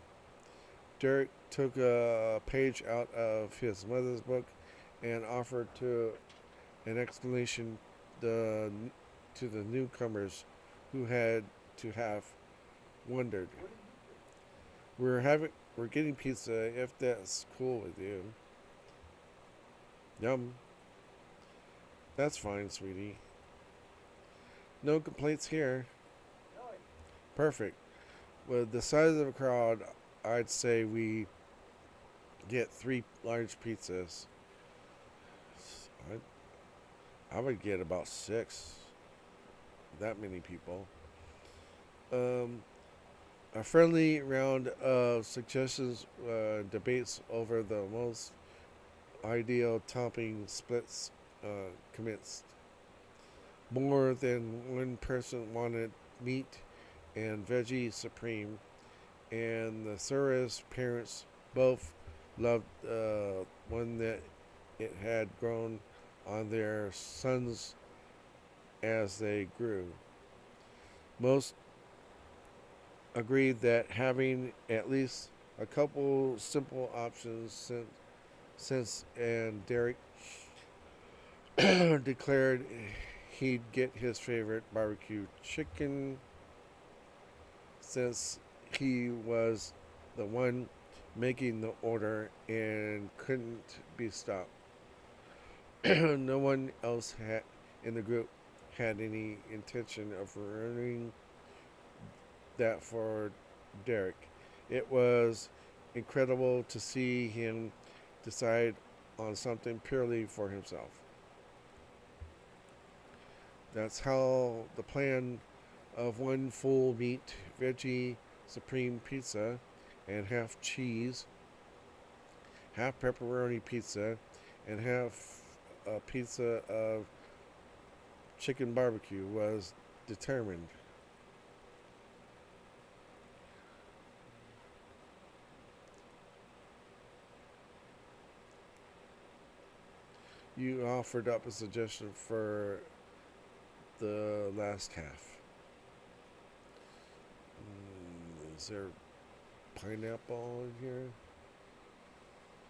A: Derek took a page out of his mother's book and offered to an explanation the, to the newcomers who had to have wondered. We're getting pizza if that's cool with you. Yum. That's fine, sweetie. No complaints here. Perfect. With the size of the crowd, I'd say we get 3 large pizzas. I would get about 6. That many people. Um, a friendly round of suggestions, debates over the most ideal topping splits commenced. More than one person wanted meat and veggie supreme, and the Suarez parents both loved one that it had grown on their sons as they grew. Most agreed that having at least a couple simple options since and Derek declared he'd get his favorite barbecue chicken since he was the one making the order and couldn't be stopped. No one else had in the group had any intention of ruining that for Derek. It was incredible to see him decide on something purely for himself. That's how the plan of one full meat veggie supreme pizza and half cheese, half pepperoni pizza, and half a pizza of chicken barbecue was determined. You offered up a suggestion for the last half. Is there pineapple in here?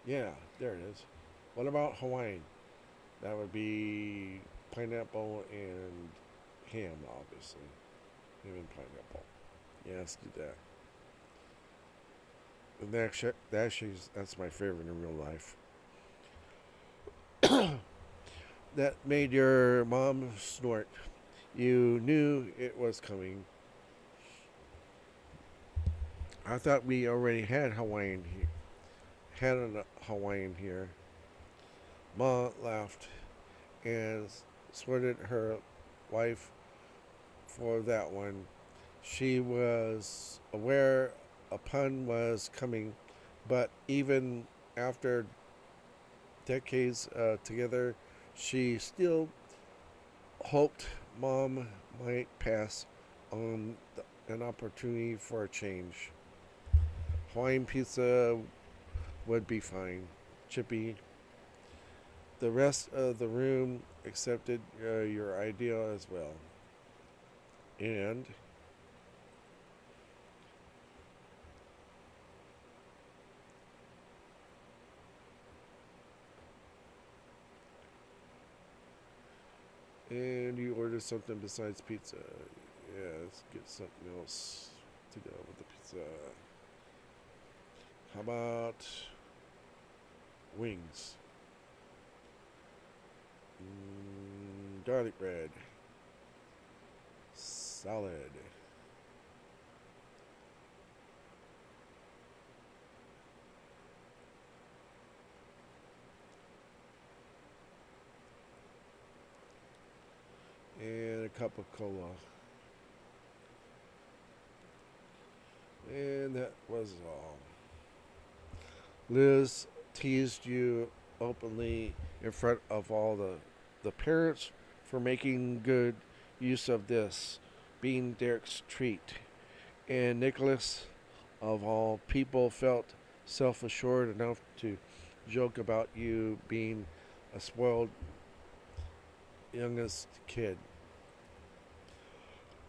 A: Yeah, there it is. What about Hawaiian? That would be pineapple and ham, obviously. Ham and pineapple. Yeah, let's do that. And that's my favorite in real life. That made your mom snort. You knew it was coming. I thought we already had a Hawaiian here. Ma laughed and sweated her wife for that one. She was aware a pun was coming, but even after decades together, she still hoped Mom might pass on an opportunity for a change. Hawaiian pizza would be fine. Chippy. The rest of the room accepted your idea as well. And you ordered something besides pizza. Yeah, let's get something else to go with the pizza. How about wings? Garlic bread. Salad. And a cup of cola. And that was all. Liz teased you openly in front of all the parents for making good use of this being Derek's treat. And Nicholas, of all people, felt self assured enough to joke about you being a spoiled youngest kid.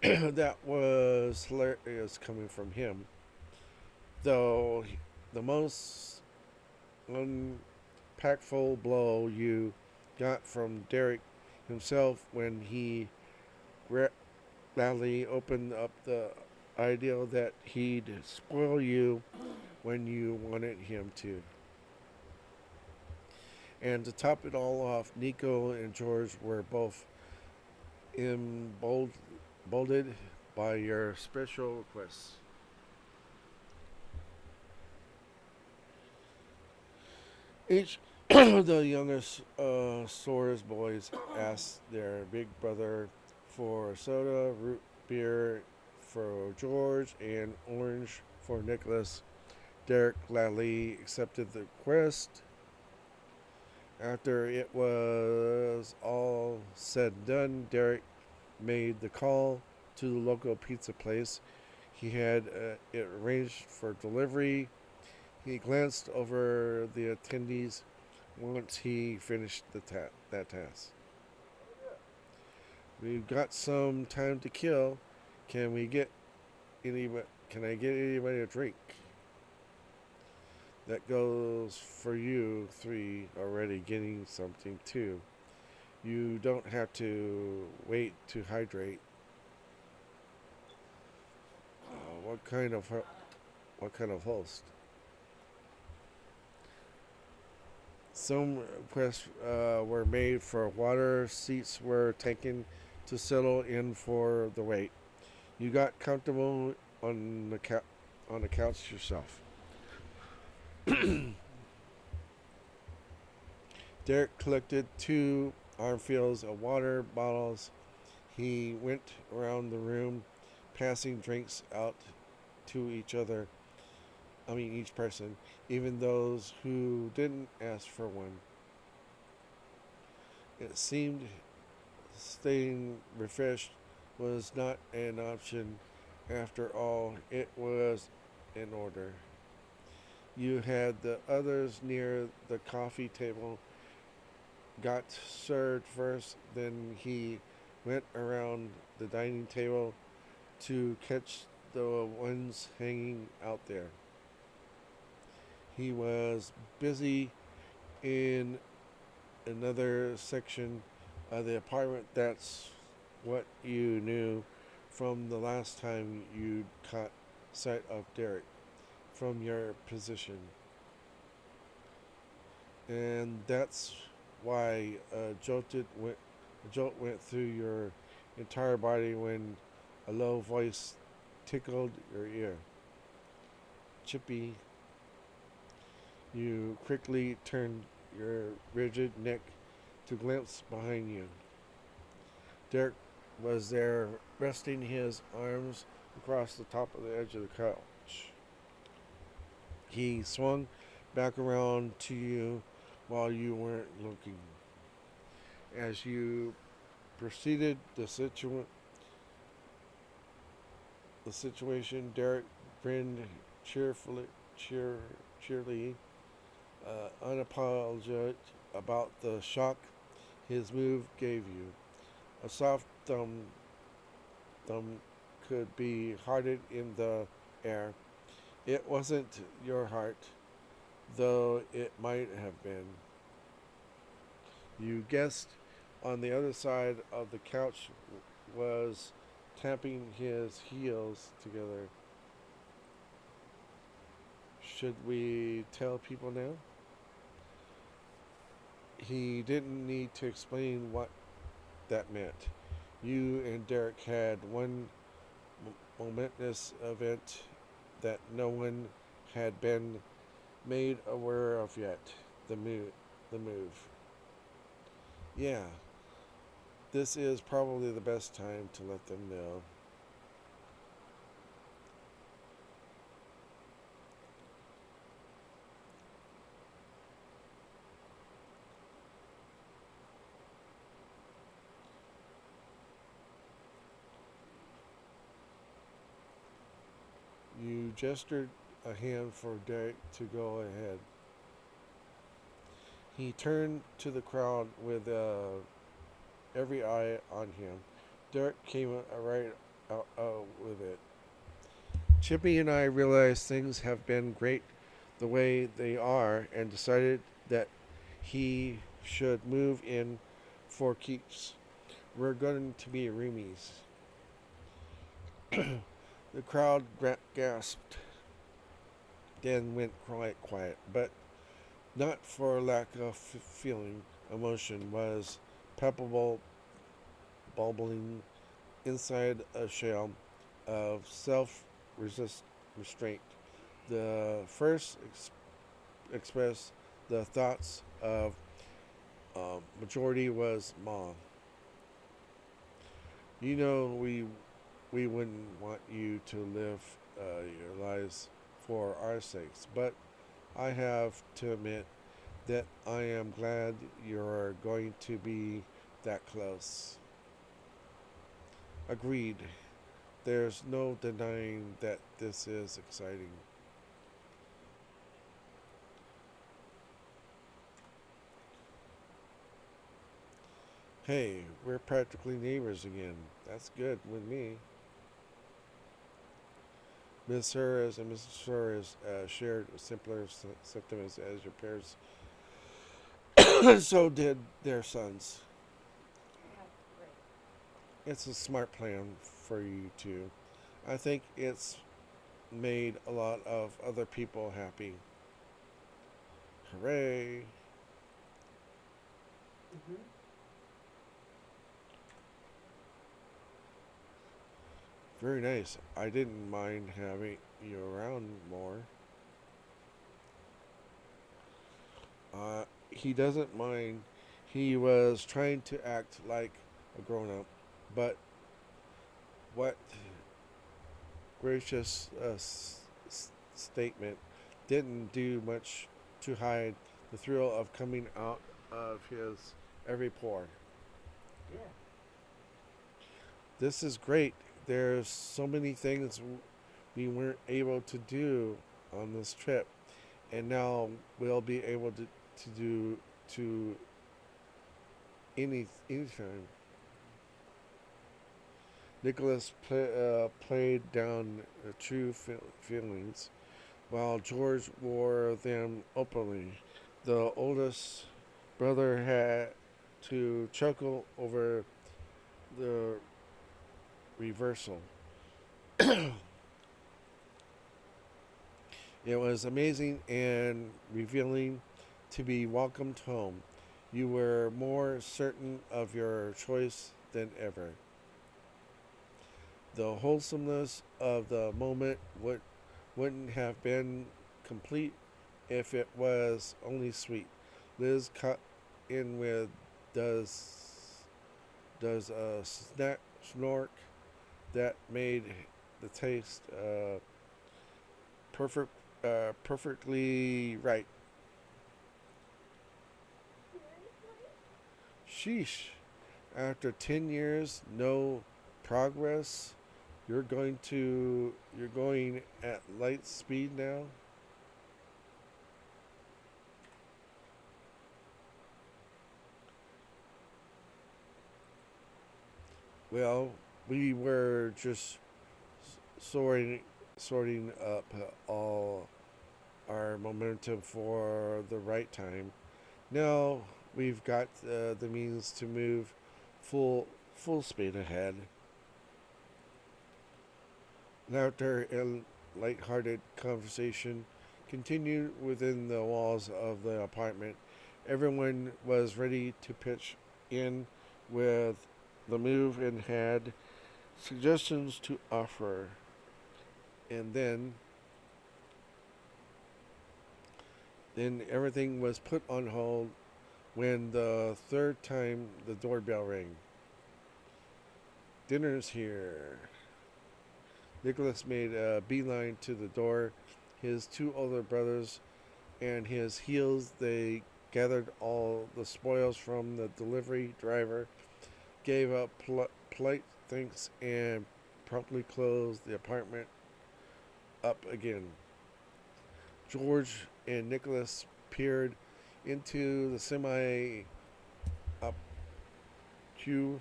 A: That was hilarious coming from him, though the most impactful blow you got from Derek himself when he gladly opened up the idea that he'd spoil you when you wanted him to. And to top it all off, Nico and George were both emboldened by your special requests. Each of the youngest Soares boys asked their big brother for soda, root beer for George, and orange for Nicholas. Derek gladly accepted the request. After it was all said and done, Derek made the call to the local pizza place. He had it arranged for delivery. He glanced over the attendees once he finished that task. We've got some time to kill. Can we get anybody? Can I get anybody a drink? That goes for you three already getting something too. You don't have to wait to hydrate. What kind of host? Some requests were made for water. Seats were taken to settle in for the wait. You got comfortable on the couch yourself. Derek collected two armfuls of water bottles. He went around the room, passing drinks out to each person, even those who didn't ask for one. It seemed staying refreshed was not an option. After all, it was in order. You had the others near the coffee table got served first, then he went around the dining table to catch the ones hanging out there. He was busy in another section of the apartment. That's what you knew from the last time you caught sight of Derek from your position. And that's why a jolt went through your entire body when a low voice tickled your ear. Chippy, you quickly turned your rigid neck to glimpse behind you. Derek was there, resting his arms across the top of the edge of the couch. He swung back around to you while you weren't looking. As you proceeded the situation, Derek grinned cheerily, unapologetic about the shock his move gave you. A soft thumb could be hearted in the air. It wasn't your heart, though it might have been. You guessed on the other side of the couch was tapping his heels together. Should we tell people now? He didn't need to explain what that meant. You and Derek had one momentous event that no one had been made aware of yet. The move. Yeah, this is probably the best time to let them know. You gestured a hand for Derek to go ahead. He turned to the crowd with every eye on him. Derek came right out with it. Chippy and I realized things have been great the way they are and decided that he should move in for keeps. We're going to be roomies. The crowd gasped, then went quite quiet, but not for lack of feeling. Emotion was palpable, bubbling inside a shell of self-restraint. The first express the thoughts of majority was Mom. You know we wouldn't want you to live your lives for our sakes, but I have to admit that I am glad you're going to be that close. Agreed. There's no denying that this is exciting. Hey, we're practically neighbors again. That's good with me. Ms. Harris and Mrs. Suarez shared similar symptoms as your parents. So did their sons.
C: Oh, great.
A: It's a smart plan for you too. I think it's made a lot of other people happy. Hooray!
C: Mm-hmm.
A: Very nice. I didn't mind having you around more. He doesn't mind. He was trying to act like a grown up, but what gracious statement didn't do much to hide the thrill of coming out of his every pore.
C: Yeah.
A: This is great. There's so many things we weren't able to do on this trip, and now we'll be able to do to anytime. Nicholas played down true feelings, while George wore them openly. The oldest brother had to chuckle over the reversal. It was amazing and revealing to be welcomed home. You were more certain of your choice than ever. The wholesomeness of the moment wouldn't have been complete if it was only sweet. Liz cut in with does does a snork that made the taste perfectly right. Sheesh. After 10 years, no progress. You're going at light speed now. Well, we were just sorting sorting up all our momentum for the right time. Now we've got the means to move full full speed ahead. Laughter and light-hearted conversation continued within the walls of the apartment. Everyone was ready to pitch in with the move and had suggestions to offer. And then everything was put on hold when the third time the doorbell rang. Dinner's here. Nicholas made a beeline to the door. His two older brothers and his heels, they gathered all the spoils from the delivery driver, gave up polite thanks, and promptly closed the apartment up again. George and Nicholas peered into the semi up queue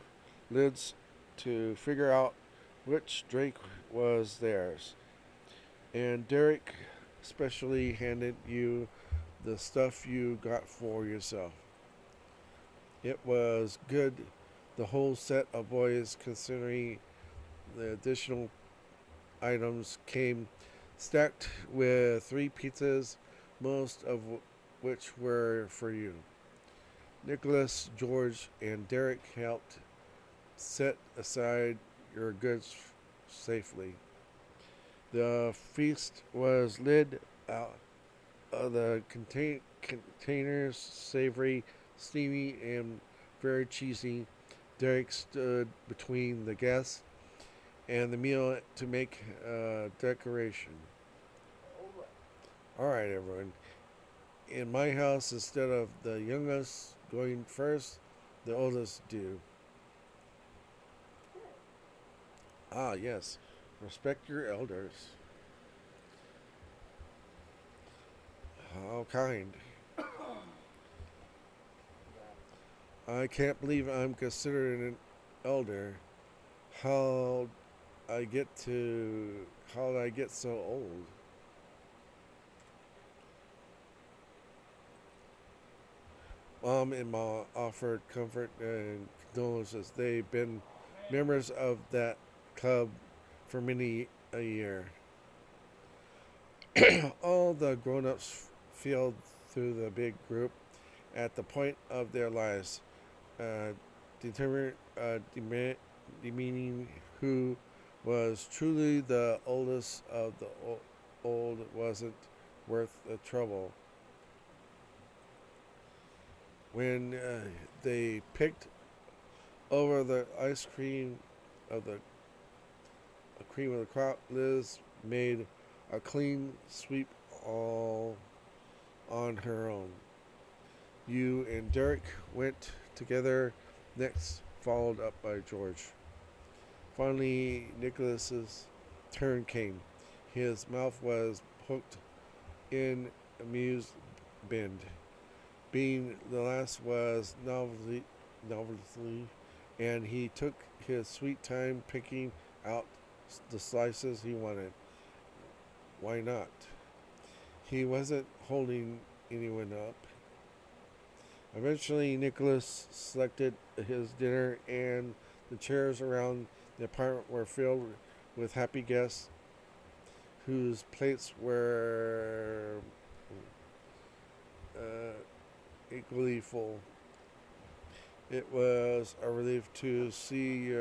A: lids to figure out which drink was theirs. And Derek specially handed you the stuff you got for yourself. It was good, the whole set of boys, considering the additional items came stacked with three pizzas, most of which were for you. Nicholas, George, and Derek helped set aside your goods safely. The feast was lid out of the containers, savory, steamy, and very cheesy. Derek stood between the guests and the meal to make a decoration.
C: All right.
A: All right, everyone. In my house, instead of the youngest going first, the oldest do.
C: Good.
A: Ah, yes. Respect your elders. How kind.
C: Yeah.
A: I can't believe I'm considered an elder. How I get to how did I get so old? Mom and Ma offered comfort and condolences. They've been members of that club for many a year. All the grown ups filed through the big group at the point of their lives, uh, demeaning who was truly the oldest of the old wasn't worth the trouble. When they picked over the ice cream of the cream of the crop, Liz made a clean sweep all on her own. You and Derek went together next, followed up by George. Finally, Nicholas's turn came. His mouth was hooked in amused bend. Being the last was novelty, and he took his sweet time picking out the slices he wanted. Why not? He wasn't holding anyone up. Eventually, Nicholas selected his dinner, and the chairs around the apartment were filled with happy guests whose plates were uh, equally full. It was a relief to see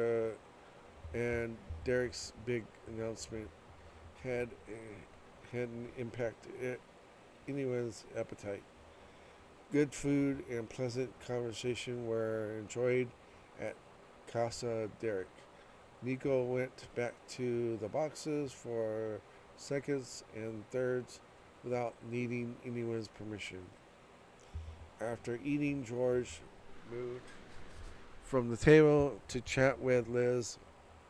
A: and Derek's big announcement hadn't impacted anyone's appetite. Good food and pleasant conversation were enjoyed at Casa Derek. Nico went back to the boxes for seconds and thirds without needing anyone's permission. After eating, George moved from the table to chat with Liz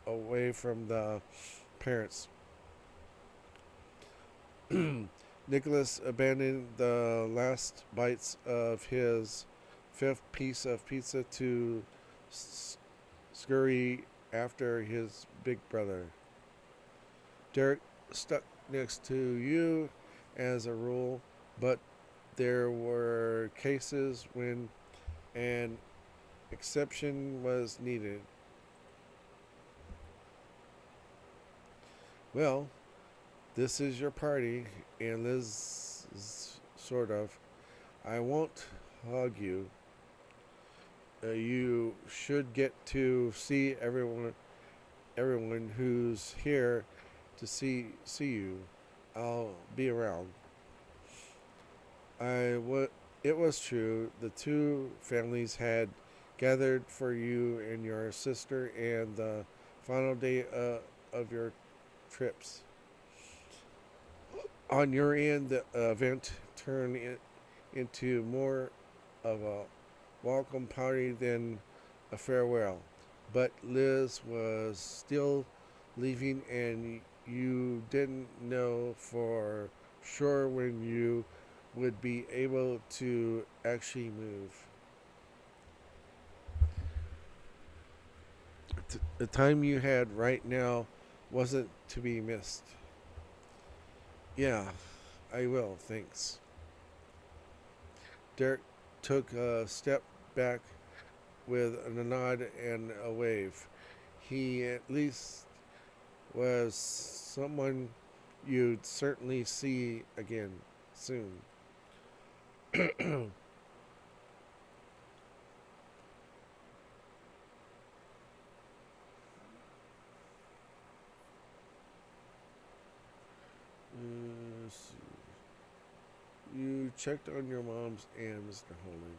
A: away from the parents. Nicholas abandoned the last bites of his fifth piece of pizza to scurry after his big brother. Derek stuck next to you as a rule, but there were cases when an exception was needed. Well, this is your party, and Liz, sort of. I won't hug you. You should get to see everyone who's here to see you. I'll be around. It was true. The two families had gathered for you and your sister, and the final day of your trips. On your end, the event turned into more of a welcome party than a farewell. But Liz was still leaving, and you didn't know for sure when you would be able to actually move. The time you had right now wasn't to be missed. Yeah, I will, thanks. Derek took a step back with a nod and a wave. He at least was someone you'd certainly see again soon. Let's see. You checked on your mom's and Mr. Holden.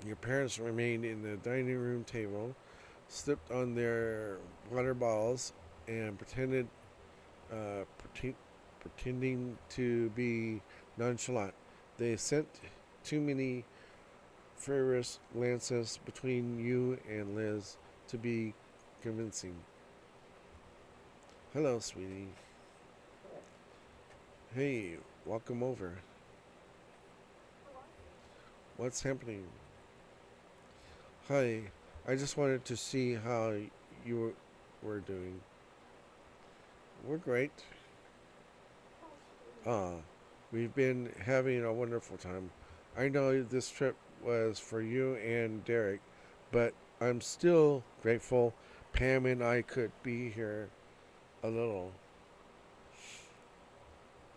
A: Your parents remained in the dining room table, slipped on their water bottles, and uh, pretending to be nonchalant. They sent too many furious glances between you and Liz to be convincing. Hello, sweetie. Hey, welcome over. What's happening? Hi, I just wanted to see how you were doing. We're great. Ah, we've been having a wonderful time. I know this trip was for you and Derek, but I'm still grateful Pam and I could be here a little.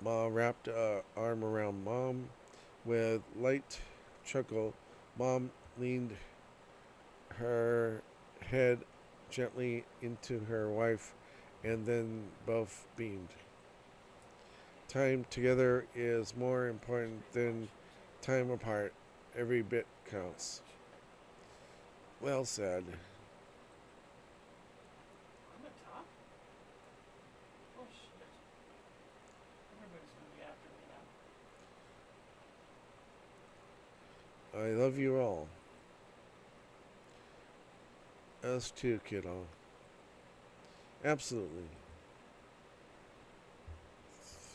A: Ma wrapped a arm around Mom with light chuckle. Mom leaned her head gently into her wife, and then both beamed. Time together is more important than time apart. Every bit counts. Well said.
B: I'm at top? Oh shit. Everybody's gonna be after me now.
A: I love you all. Us too, kiddo. Absolutely.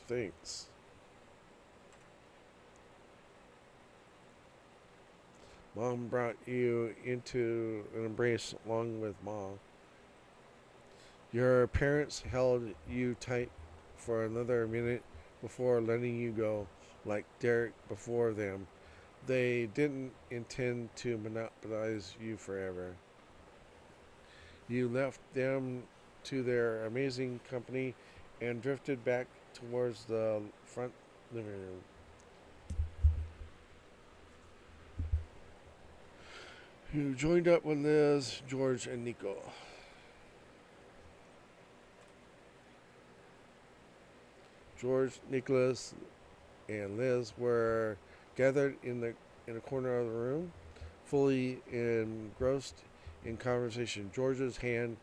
A: Thanks. Mom brought you into an embrace along with Ma. Your parents held you tight for another minute before letting you go, like Derek before them. They didn't intend to monopolize you forever. You left them to their amazing company and drifted back towards the front living room. You joined up with Liz, George, and Nico. George, Nicholas, and Liz were gathered in a corner of the room, fully engrossed in conversation. George's hand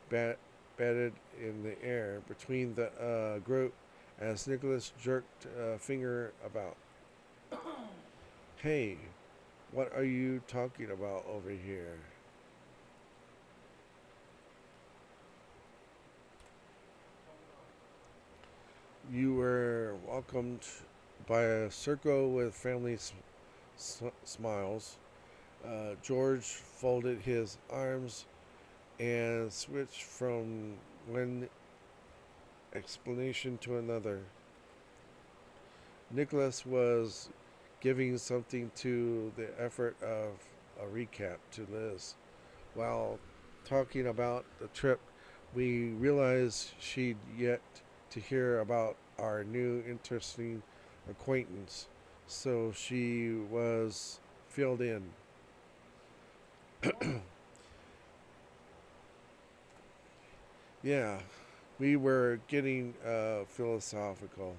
A: batted in the air between the group as Nicholas jerked a finger about. Hey, what are you talking about over here? You were welcomed by a circle with family smiles. George folded his arms and switched from one explanation to another. Nicholas was giving something to the effort of a recap to Liz. While talking about the trip, we realized she'd yet to hear about our new interesting acquaintance, so she was filled in. Yeah, we were getting philosophical.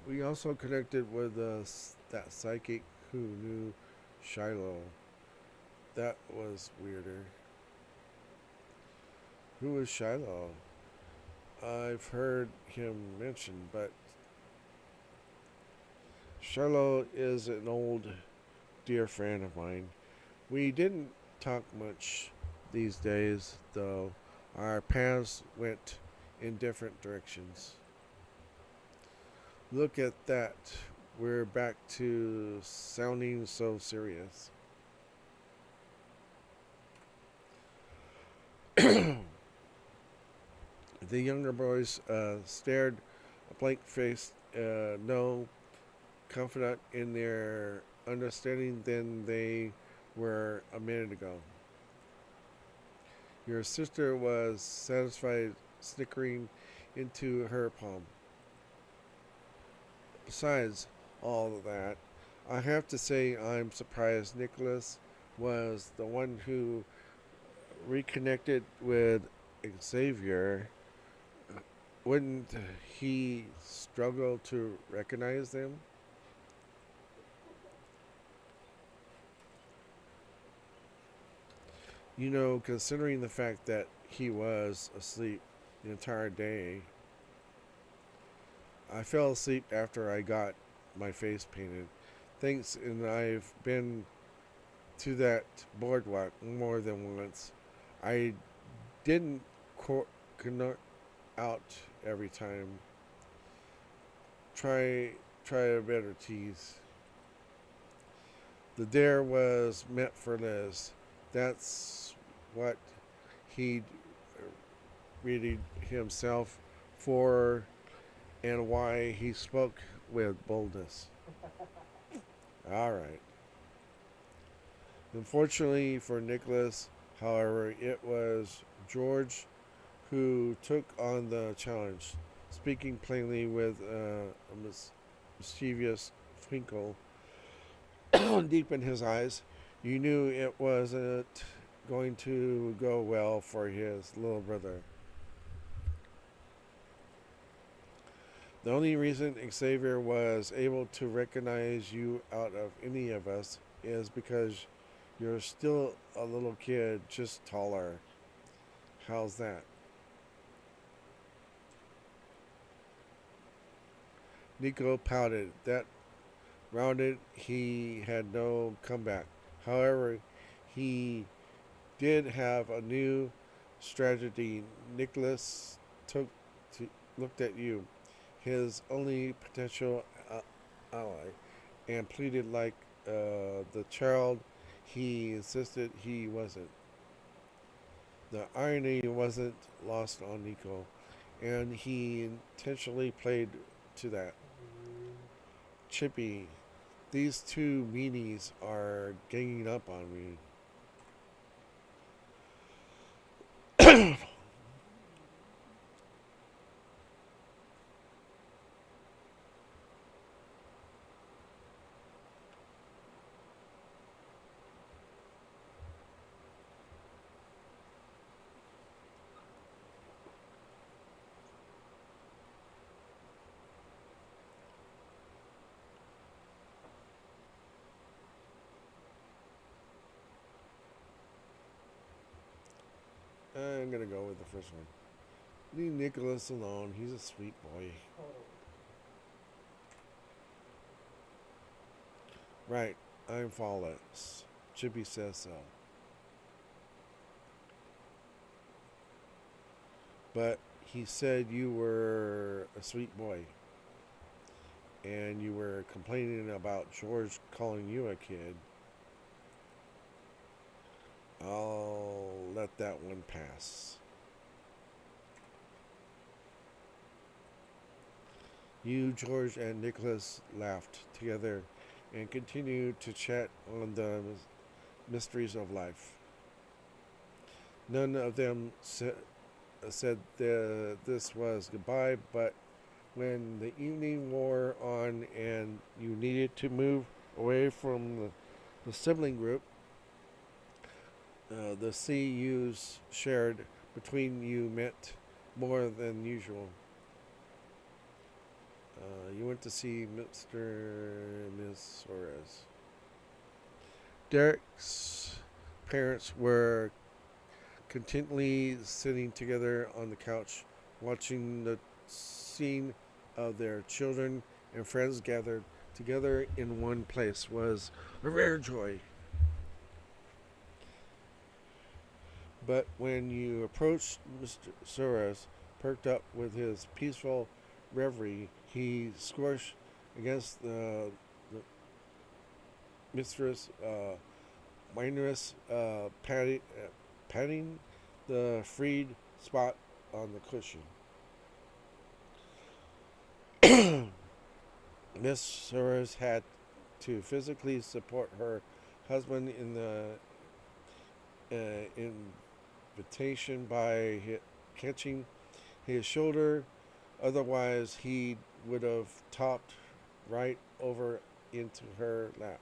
A: We also connected with that psychic who knew Shiloh. That was weirder. Who is Shiloh? I've heard him mentioned, but Shiloh is an old dear friend of mine. We didn't talk much these days, though. Our paths went in different directions. Look at that. We're back to sounding so serious. The younger boys stared, blank faced, no confident in their understanding than they were a minute ago. Your sister was satisfied, snickering into her palm. Besides all of that, I have to say I'm surprised Nicholas was the one who reconnected with Xavier, wouldn't he struggle to recognize them? You know, considering the fact that he was asleep the entire day, I fell asleep after I got my face painted. Thanks, and I've been to that boardwalk more than once. I didn't connect out every time. Try, try a better tease. The dare was meant for Liz. That's what he'd readied himself for, and why he spoke with boldness. All right. Unfortunately for Nicholas, however, it was George who took on the challenge, speaking plainly with a mischievous twinkle deep in his eyes. You knew it wasn't going to go well for his little brother. The only reason Xavier was able to recognize you out of any of us is because you're still a little kid, just taller. How's that? Nico pouted. That rounded, he had no comeback. However, he did have a new strategy. Nicholas took looked at you, his only potential ally, and pleaded like the child he insisted he wasn't. The irony wasn't lost on Nico, and he intentionally played to that. Chippy, these two meanies are ganging up on me. I'm gonna go with the first one. Leave Nicholas alone. He's a sweet boy. Right, I'm flawless. Chippy says so. But he said you were a sweet boy. And you were complaining about George calling you a kid. I'll let that one pass. You, George, and Nicholas laughed together and continued to chat on the mysteries of life. None of them said this was goodbye, but when the evening wore on and you needed to move away from the sibling group, the CUs shared between you meant more than usual. You went to see Mr. and Miss Suarez. Derek's parents were contentedly sitting together on the couch, watching the scene of their children and friends gathered together in one place was a rare joy. But when you approached, Mr. Suarez perked up with his peaceful reverie. He squished against the mistress, minorous, patting the freed spot on the cushion. Miss Suarez had to physically support her husband in the invitation by catching his shoulder. Otherwise, he would have topped right over into her lap.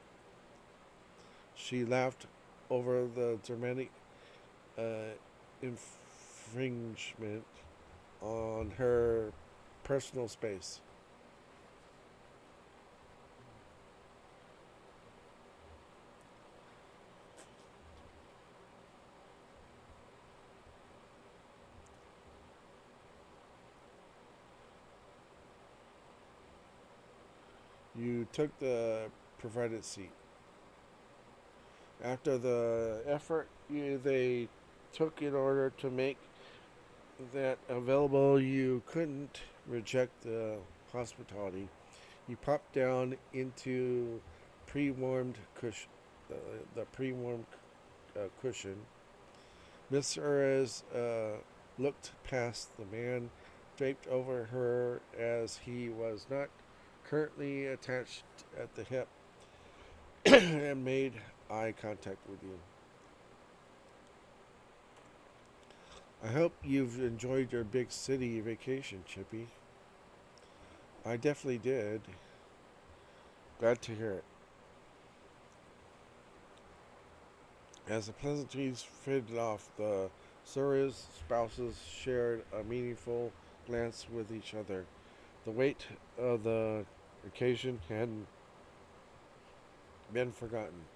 A: She laughed over the dramatic infringement on her personal space. You took the provided seat. After the effort they took in order to make that available, you couldn't reject the hospitality. You popped down into pre-warmed cushion, the pre-warmed cushion. Miss Ures looked past the man draped over her as he was not currently attached at the hip and made eye contact with you. I hope you've enjoyed your big city vacation, Chippy. I definitely did. Glad to hear it. As the pleasantries faded off, the Sura's spouses shared a meaningful glance with each other. The weight of the occasion hadn't been forgotten.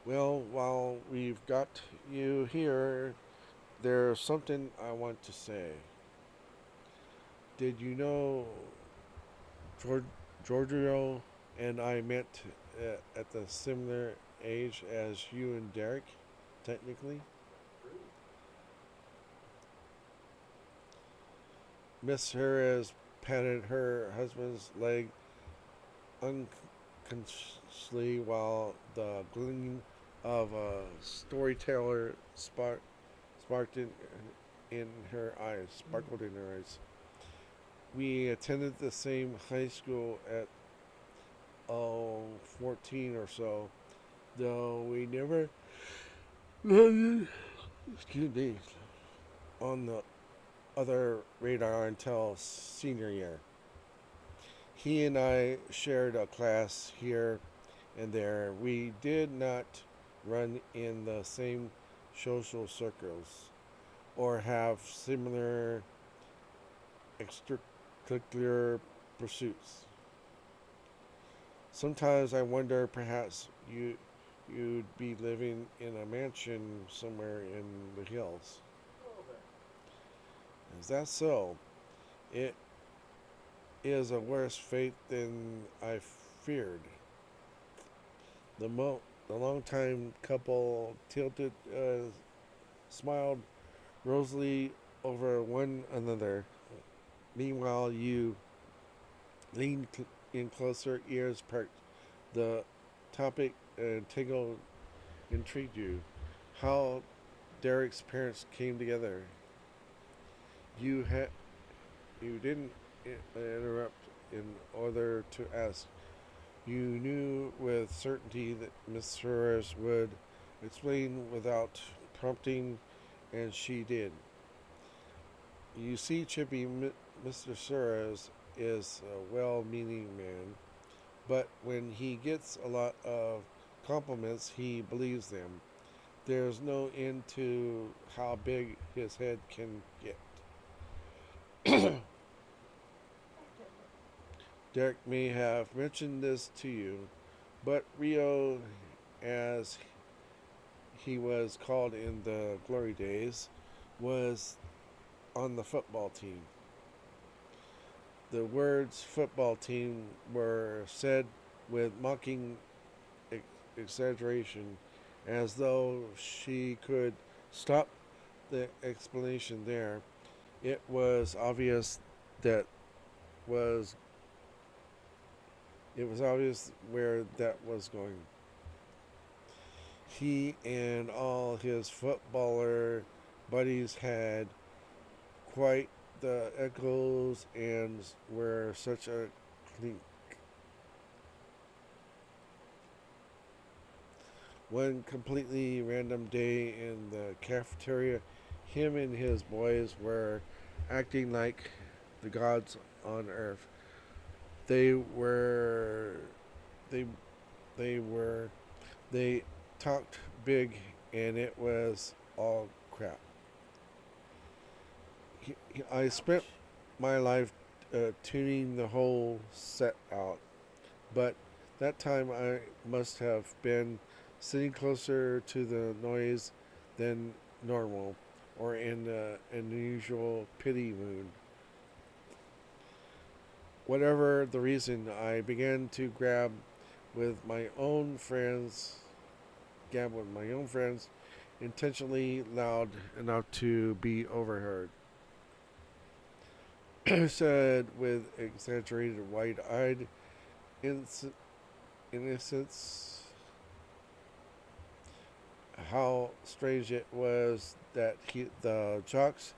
A: Well, while we've got you here, there's something I want to say. Did you know Giorgio and I met at the similar age as you and Derek, technically? Miss Harris patted her husband's leg unconsciously while the gleam of a storyteller sparkled in her eyes. Sparkled in her eyes. We attended the same high school at 14 or so, though we never excuse me on the other radar until senior year. He and I shared a class here and there. We did not run in the same social circles or have similar extracurricular pursuits. Sometimes I wonder perhaps you'd be living in a mansion somewhere in the hills. Is that so? It is a worse fate than I feared. The longtime couple tilted, smiled rosily over one another. Meanwhile, you leaned in closer, ears perked. The topic intrigued you. How Derek's parents came together. You didn't interrupt in order to ask. You knew with certainty that Miss Ferris would explain without prompting, and she did. You see, Chippy, Mr. Suarez is a well-meaning man, but when he gets a lot of compliments, he believes them. There's no end to how big his head can get. Derek may have mentioned this to you, but Rio, as he was called in the glory days, was on the football team. The words football team were said with mocking exaggeration, as though she could stop the explanation there. It was obvious that was it was obvious where that was going. He and all his footballer buddies had quite the echoes and were such a clink. One completely random day in the cafeteria, him and his boys were acting like the gods on earth. They were they they were they talked big, and it was all crap. I spent
B: Ouch.
A: my life tuning the whole set out, but that time I must have been sitting closer to the noise than normal, or in an unusual pity mood. Whatever the reason, I began to with my own friends, gab with my own friends, intentionally loud enough to be overheard. Said with exaggerated wide-eyed innocence how strange it was that the jocks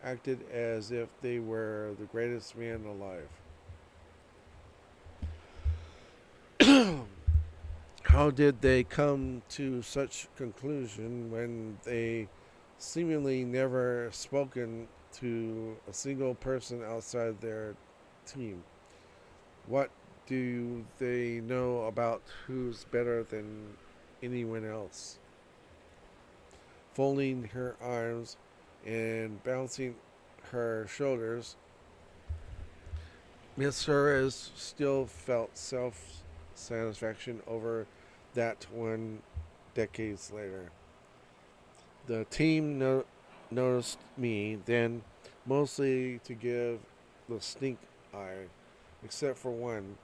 A: acted as if they were the greatest man alive. How did they come to such conclusion when they seemingly never spoken to a single person outside their team? What do they know about who's better than anyone else? Folding her arms and bouncing her shoulders, Miss Suarez still felt self satisfaction over that one decades later. The team noticed me then, mostly to give the stink eye, except for one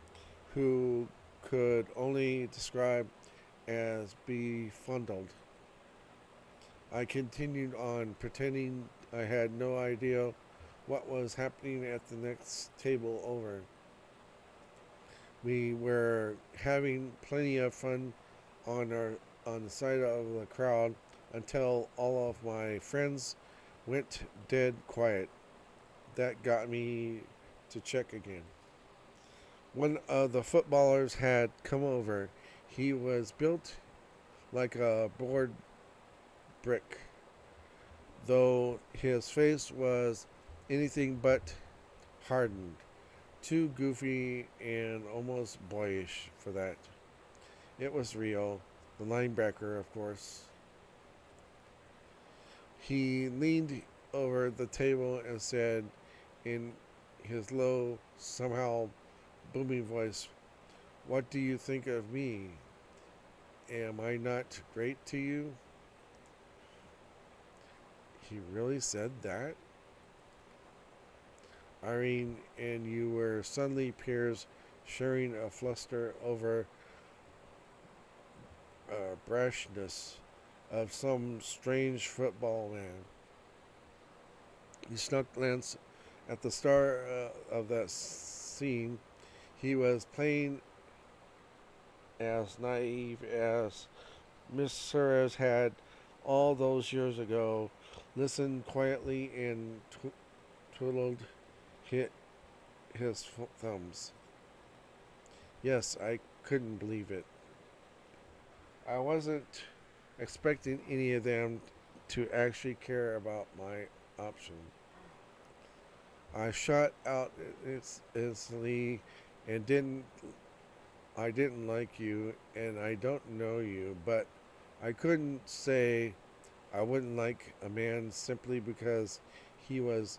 A: who could only describe as befuddled. I continued on, pretending I had no idea what was happening at the next table over. We were having plenty of fun on the side of the crowd until all of my friends went dead quiet. That got me to check again. One of the footballers had come over. He was built like a board brick, though his face was anything but hardened. Too goofy and almost boyish for that. It was Rio, the linebacker, of course. He leaned over the table and said in his low, somehow booming voice, "What do you think of me? Am I not great to you?" He really said that? Irene and you were suddenly peers, sharing a fluster over brashness of some strange football man. He snuck glance at the star of that scene. He was playing as naive as Miss Suarez had all those years ago. Listened quietly and twiddled his thumbs. Yes, I couldn't believe it. I wasn't expecting any of them to actually care about my option. I shot out instantly and I didn't like you and I don't know you, but I couldn't say I wouldn't like a man simply because he was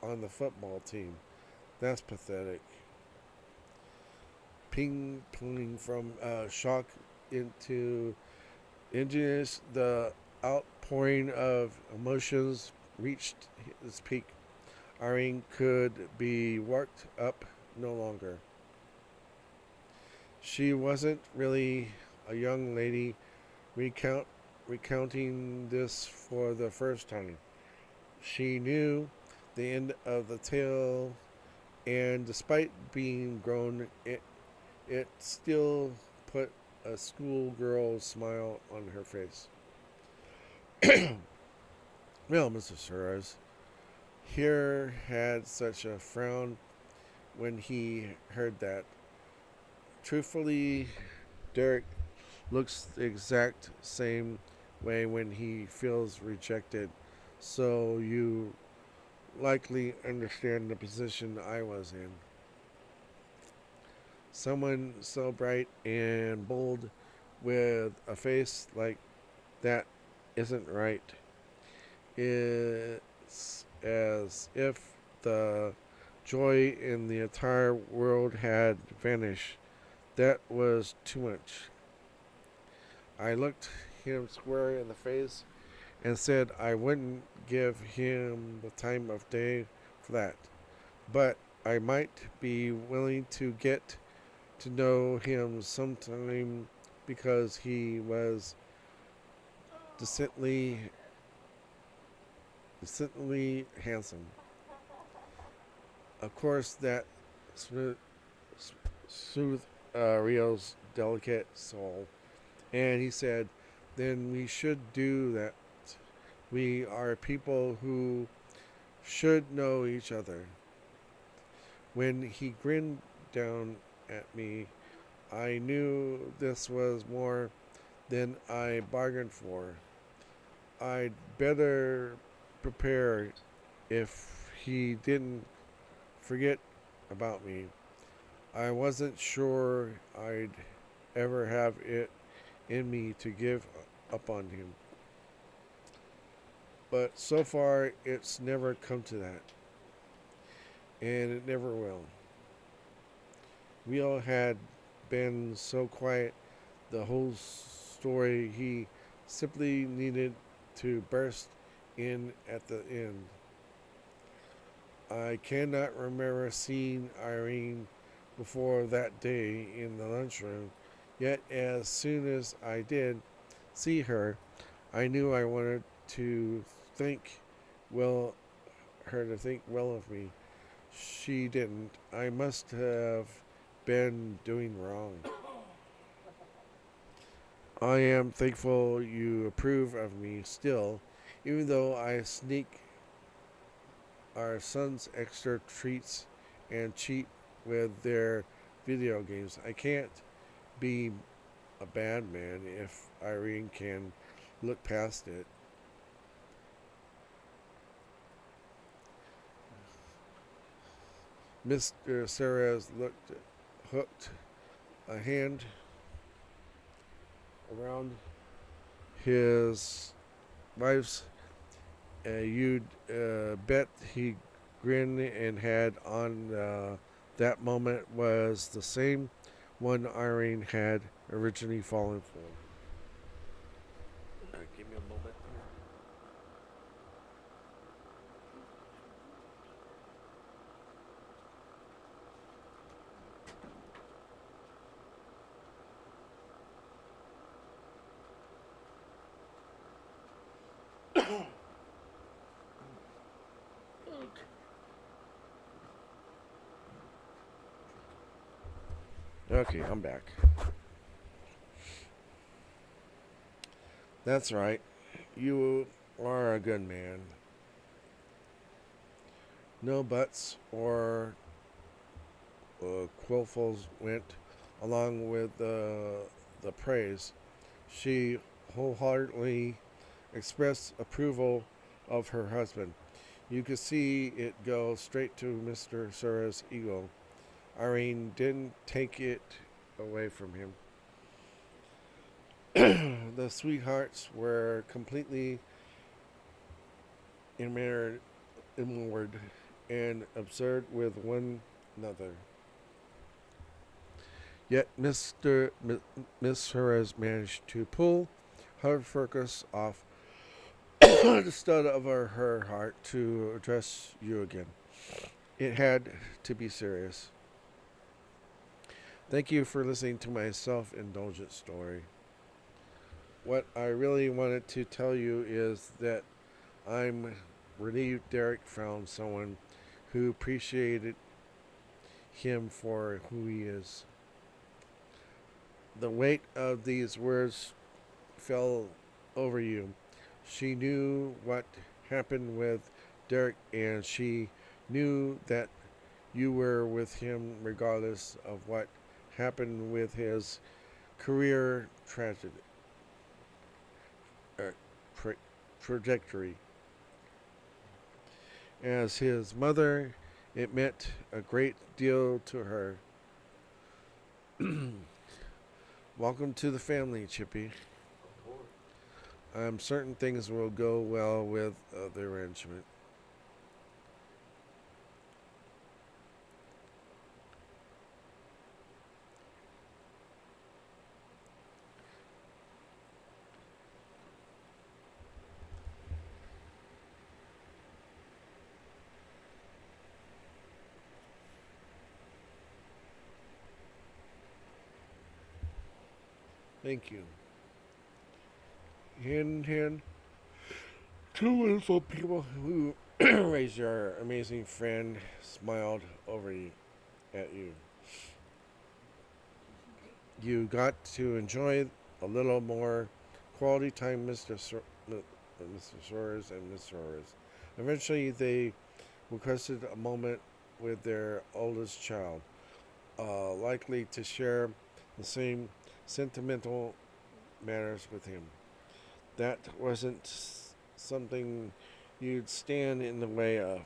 A: on the football team. That's pathetic. Ping ponging from shock into ingenious, the outpouring of emotions reached its peak. Irene could be worked up no longer. She wasn't really a young lady recounting this for the first time. She knew the end of the tale, and despite being grown, it still put a schoolgirl smile on her face. Well, Mr. Suarez, here had such a frown when he heard that. Truthfully, Derek looks the exact same way when he feels rejected, so you likely understand the position I was in. Someone so bright and bold with a face like that isn't right. It's as if the joy in the entire world had vanished. That was too much. I looked him square in the face and said I wouldn't give him the time of day for that. But I might be willing to get to know him sometime because he was decently handsome. Of course, that smooth, soothed Rio's delicate soul, and he said, "Then we should do that. We are people who should know each other." When he grinned down at me, I knew this was more than I bargained for. I'd better prepare if he didn't forget about me. I wasn't sure I'd ever have it in me to give up on him. But so far, it's never come to that, and it never will. We all had been so quiet the whole story, he simply needed to burst in at the end. I cannot remember seeing Irene before that day in the lunchroom, yet as soon as I did see her, I knew I wanted to think well her to think well of me. She didn't. I must have been doing wrong. I am thankful you approve of me still, even though I sneak our son's extra treats and cheat with their video games. I can't be a bad man if Irene can look past it. Mr. Sarah's hooked a hand around his wife's. You'd bet he grinned and had on that moment was the same one Irene had originally fallen for. Give me a moment here. Okay, I'm back. That's right. You are a good man. No buts or quillfuls went along with the praise. She wholeheartedly expressed approval of her husband. You could see it go straight to Mr. Sura's ego. Irene didn't take it away from him. The sweethearts were completely enamored, inward and absurd with one another. Yet Miss Suarez managed to pull her focus off the stud of her heart to address you again. It had to be serious. Thank you for listening to my self-indulgent story. What I really wanted to tell you is that I'm relieved Derek found someone who appreciated him for who he is. The weight of these words fell over you. She knew what happened with Derek, and she knew that you were with him regardless of what happened with his career trajectory. As his mother, it meant a great deal to her. Welcome to the family, Chippy. I'm certain things will go well with the arrangement. Thank you. Hand in hand, two wonderful people who raised your amazing friend smiled over you, at you. You got to enjoy a little more quality time, Mr. Soares and Miss Soares. Eventually, they requested a moment with their oldest child, likely to share the same sentimental matters with him. That wasn't something you'd stand in the way of,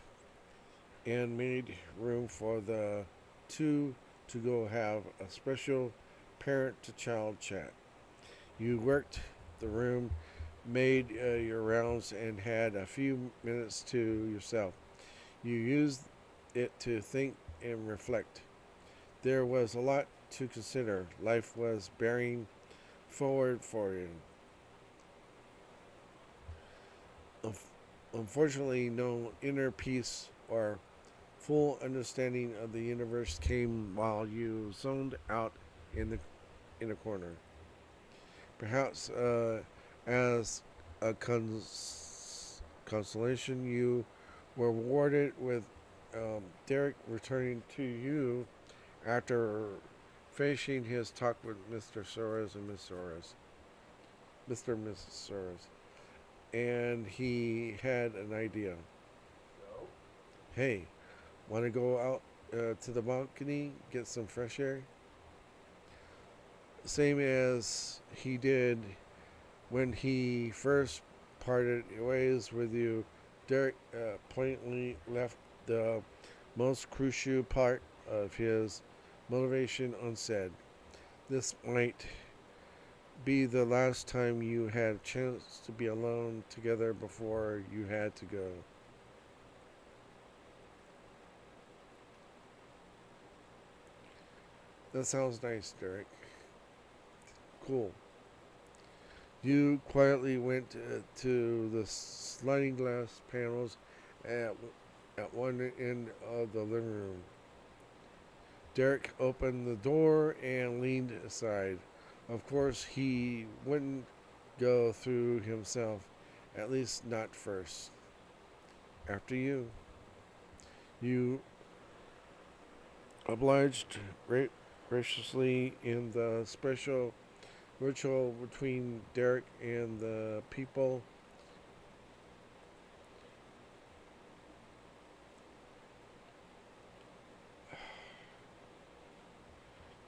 A: and made room for the two to go have a special parent to child chat. You worked the room, made your rounds, and had a few minutes to yourself. You used it to think and reflect. There was a lot to consider. Life was bearing forward for you. Unfortunately, no inner peace or full understanding of the universe came while you zoned out in the in a corner. Perhaps as a consolation, you were rewarded with Derek returning to you after finishing his talk with Mr. Soares and Miss Soares, Mr. and Mrs. Soares, and he had an idea.
C: So,
A: Hey, want to go out to the balcony, get some fresh air? Same as he did when he first parted ways with you. Derek pointedly left the most crucial part of his motivation unsaid. This might be the last time you had a chance to be alone together before you had to go. That sounds nice, Derek. Cool. You quietly went to the sliding glass panels at, at one end of the living room. Derek opened the door and leaned aside. Of course, he wouldn't go through himself, at least not first. After you. You obliged graciously in the special ritual between Derek and the people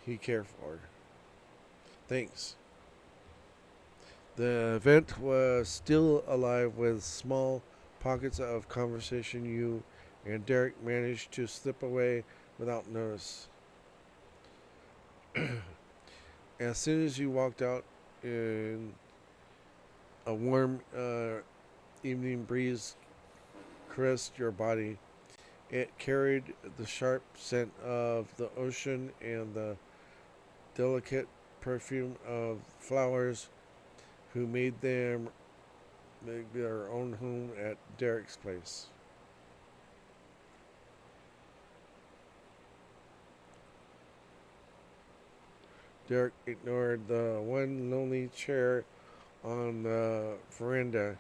A: he cared for. Thanks. The event was still alive with small pockets of conversation you and Derek managed to slip away without notice. As soon as you walked out in a warm evening breeze caressed your body. It carried the sharp scent of the ocean and the delicate perfume of flowers who made their own home at Derek's place. Derek ignored the one lonely chair on the veranda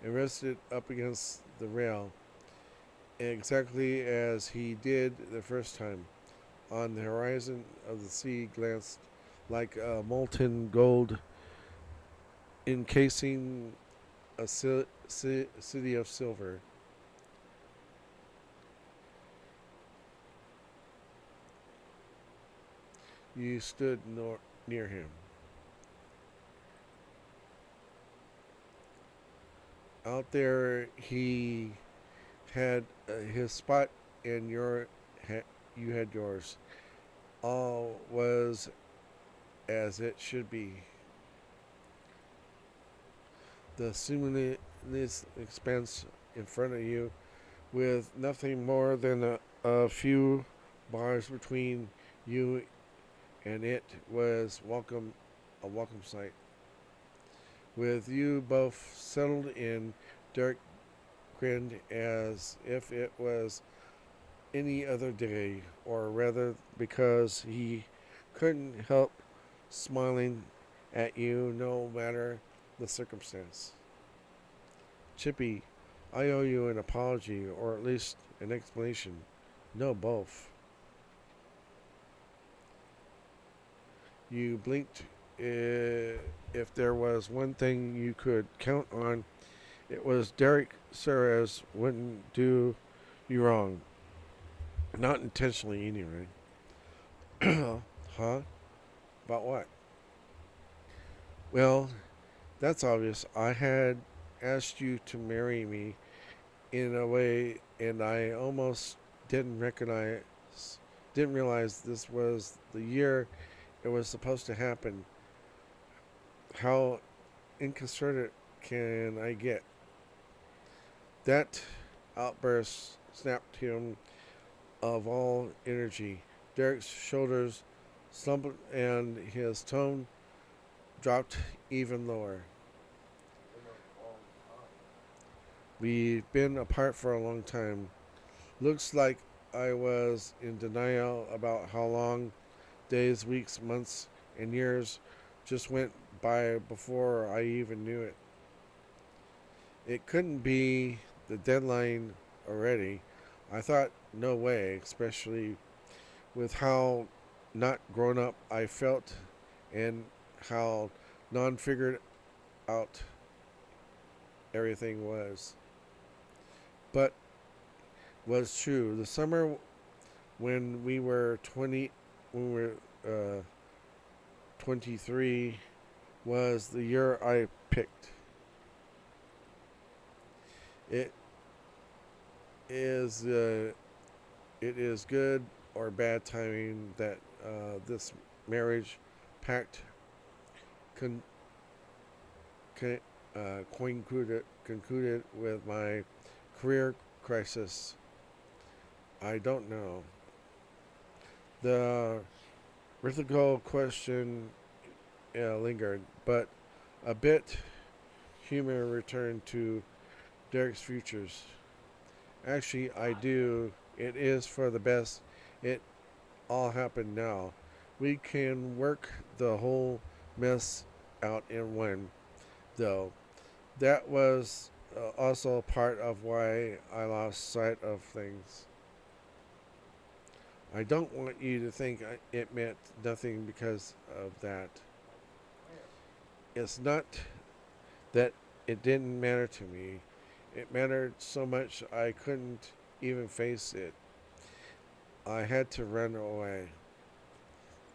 A: and rested up against the rail, exactly as he did the first time. On the horizon of the sea glanced like a molten gold encasing a city of silver. You stood near him. Out there, he had his spot, and you had yours. All was as it should be. the seemingly expanse in front of you with nothing more than a few bars between you and it was a welcome sight. With you both settled in, Derek grinned as if it was any other day, or rather, because he couldn't help smiling at you no matter the circumstance. Chippy, I owe you an apology, or at least an explanation. No, both. You blinked. If there was one thing you could count on, it was Derek Suarez wouldn't do you wrong. Not intentionally, anyway. Huh? About what? Well, that's obvious. I had asked you to marry me in a way, and I almost didn't recognize, didn't realize this was the year it was supposed to happen. How inconsiderate can I get? That outburst snapped him of all energy. Derek's shoulders slumped and his tone dropped even lower. We've been apart for a long time. Looks like I was in denial about how long days, weeks, months, and years just went by before I even knew it. It couldn't be the deadline already. I thought, no way, especially with how not grown up I felt and how non figured out everything was. But was true. The summer when we were 20, when we were 23, was the year I picked. It is it is good or bad timing that this marriage pact con, con, concluded with my career crisis. I don't know. The rhetorical question lingered, but a bit humor returned to Derek's futures. Actually, I do. It is for the best. It all happened now. We can work the whole mess out in one, though. That was also part of why I lost sight of things. I don't want you to think it meant nothing because of that. It's not that it didn't matter to me. It mattered so much I couldn't even face it. I had to run away.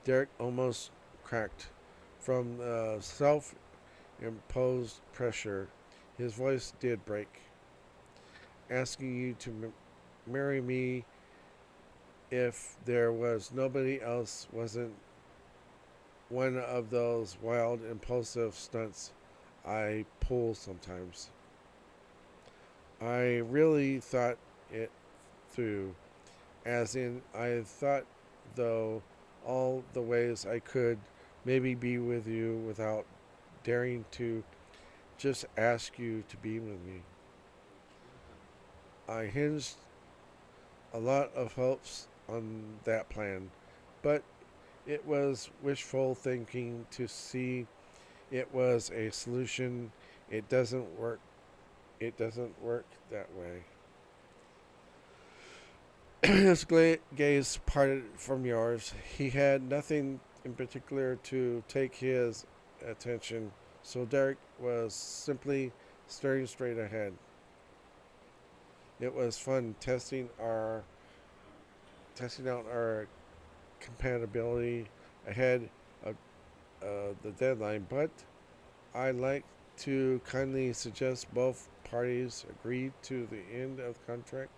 A: Derek almost cracked from the self imposed pressure. His voice did break. Asking you to marry me if there was nobody else wasn't one of those wild, impulsive stunts I pull sometimes. I really thought it through, as in, I thought, though, all the ways I could maybe be with you without daring to just ask you to be with me. I hinged a lot of hopes on that plan, but it was wishful thinking to see it was a solution. It doesn't work. It doesn't work that way. His gaze parted from yours. He had nothing in particular to take his attention, so Derek was simply staring straight ahead. It was fun testing out our compatibility ahead of the deadline, but I'd like to kindly suggest both parties agree to the end of the contract.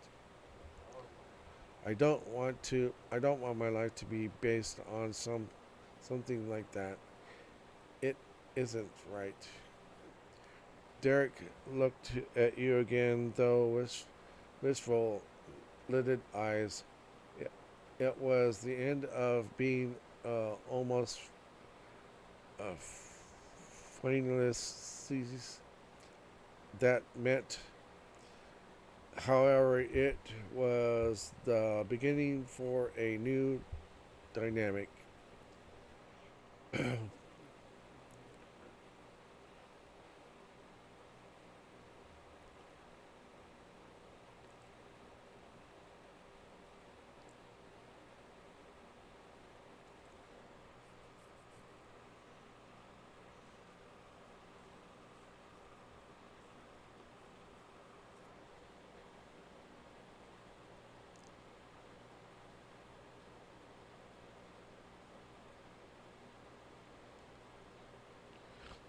A: I don't want my life to be based on something like that. It isn't right. Derek looked at you again, though wistful, lidded eyes. It, it was the end of being almost a pointless seas that meant. However, it was the beginning for a new dynamic.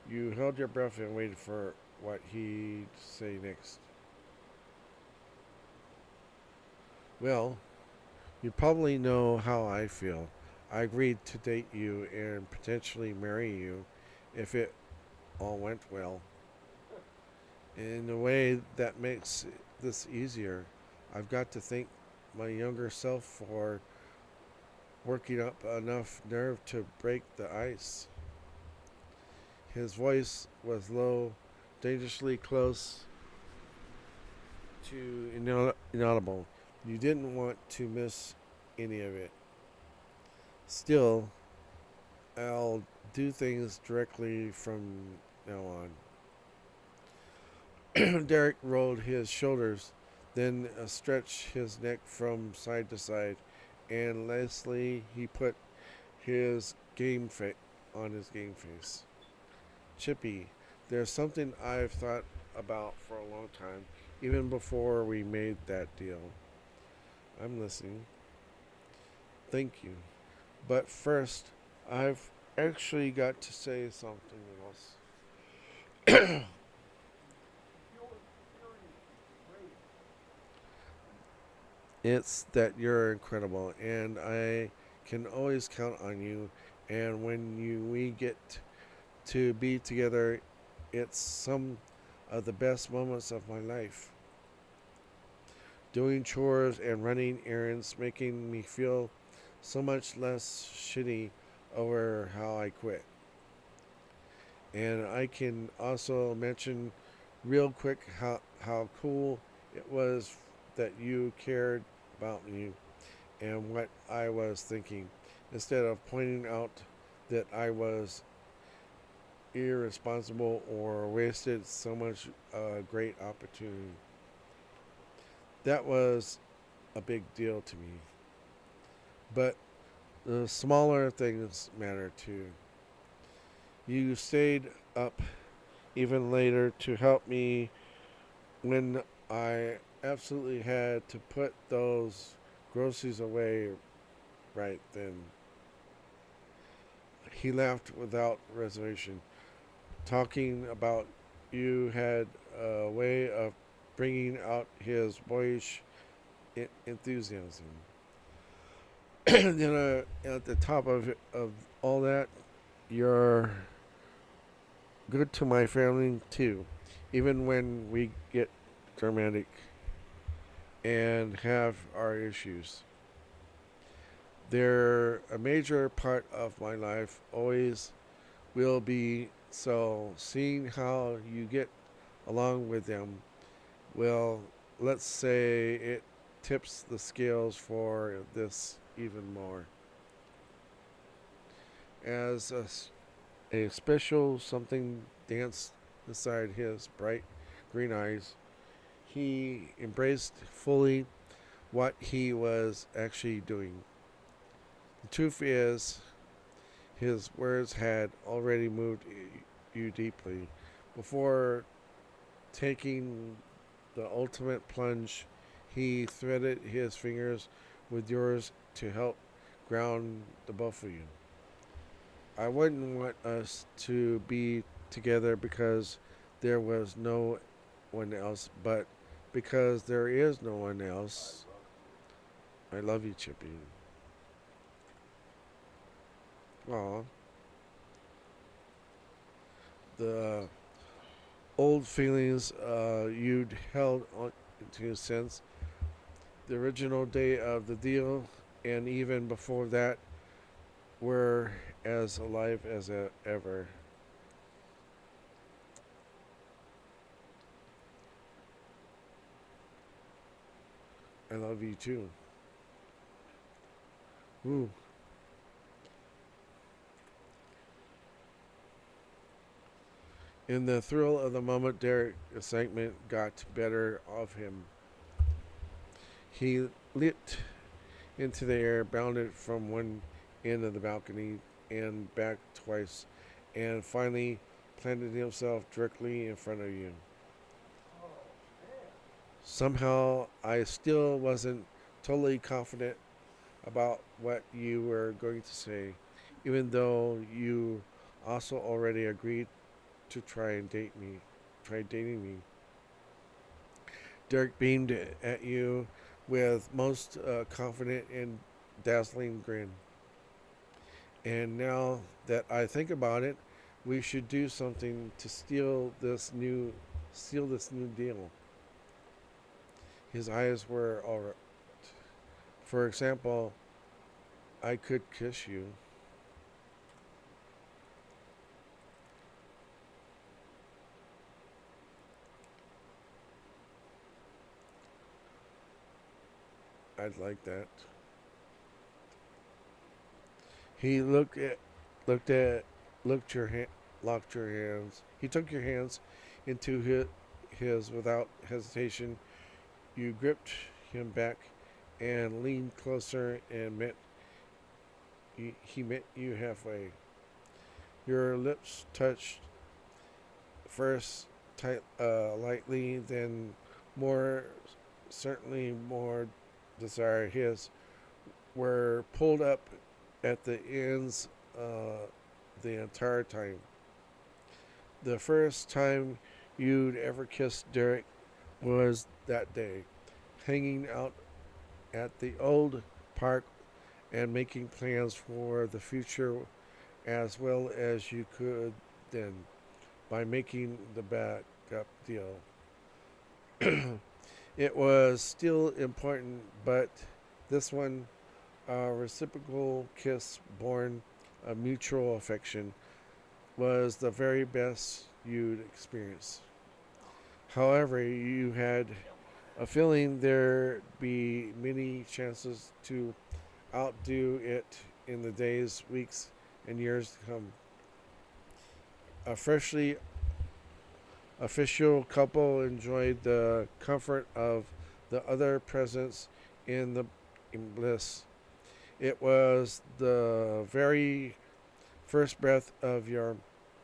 A: You held your breath and waited for what he'd say next. Well, you probably know how I feel. I agreed to date you and potentially marry you if it all went well. In a way that makes this easier, I've got to thank my younger self for working up enough nerve to break the ice. His voice was low, dangerously close to inaudible. You didn't want to miss any of it. Still, I'll do things directly from now on. Derek rolled his shoulders, then stretched his neck from side to side, and lastly he put his on his game face. Chippy, there's something I've thought about for a long time, even before we made that deal. I'm listening. Thank you. But first, I've actually got to say something else.
C: You're great.
A: It's that you're incredible, and I can always count on you. And when we get to be together, it's some of the best moments of my life. Doing chores and running errands making me feel so much less shitty over how I quit. And I can also mention real quick how cool it was that you cared about me and what I was thinking, instead of pointing out that I was irresponsible or wasted so much great opportunity. That was a big deal to me. But the smaller things matter too. You stayed up even later to help me when I absolutely had to put those groceries away right then. He laughed without reservation. Talking about you had a way of bringing out his boyish enthusiasm. At the top of all that, you're good to my family too, even when we get dramatic and have our issues. They're a major part of my life, always will be. So seeing how you get along with them, well, let's say it tips the scales for this even more. As a special something danced inside his bright green eyes, he embraced fully what he was actually doing. The truth is, his words had already moved you deeply. Before taking the ultimate plunge, he threaded his fingers with yours to help ground the both of you. I wouldn't want us to be together because there was no one else, but because there is no one else. I love you, Chippy. Aw. The old feelings you'd held on to since the original day of the deal, and even before that, were as alive as ever. I love you too. Ooh. In the thrill of the moment, Derek's excitement got better of him. He leaped into the air, bounded from one end of the balcony and back twice, and finally planted himself directly in front of you.
C: Oh, man.
A: Somehow, I still wasn't totally confident about what you were going to say, even though you also already agreed to try dating me. Derek beamed at you with most confident and dazzling grin. And now that I think about it, we should do something to seal this new deal. His eyes were all right. For example, I could kiss you. I'd like that. He looked at, looked your hand, locked your hands. He took your hands into his without hesitation. You gripped him back and leaned closer and he met you halfway. Your lips touched first lightly, then more more desire. His were pulled up at the ends the entire time. The first time you'd ever kissed Derek was that day, hanging out at the old park and making plans for the future as well as you could then by making the backup deal. It was still important, but this one, a reciprocal kiss born of mutual affection, was the very best you'd experience. However, you had a feeling there'd be many chances to outdo it in the days, weeks, and years to come. A freshly official couple enjoyed the comfort of the other presence in the in bliss. It was the very first breath of your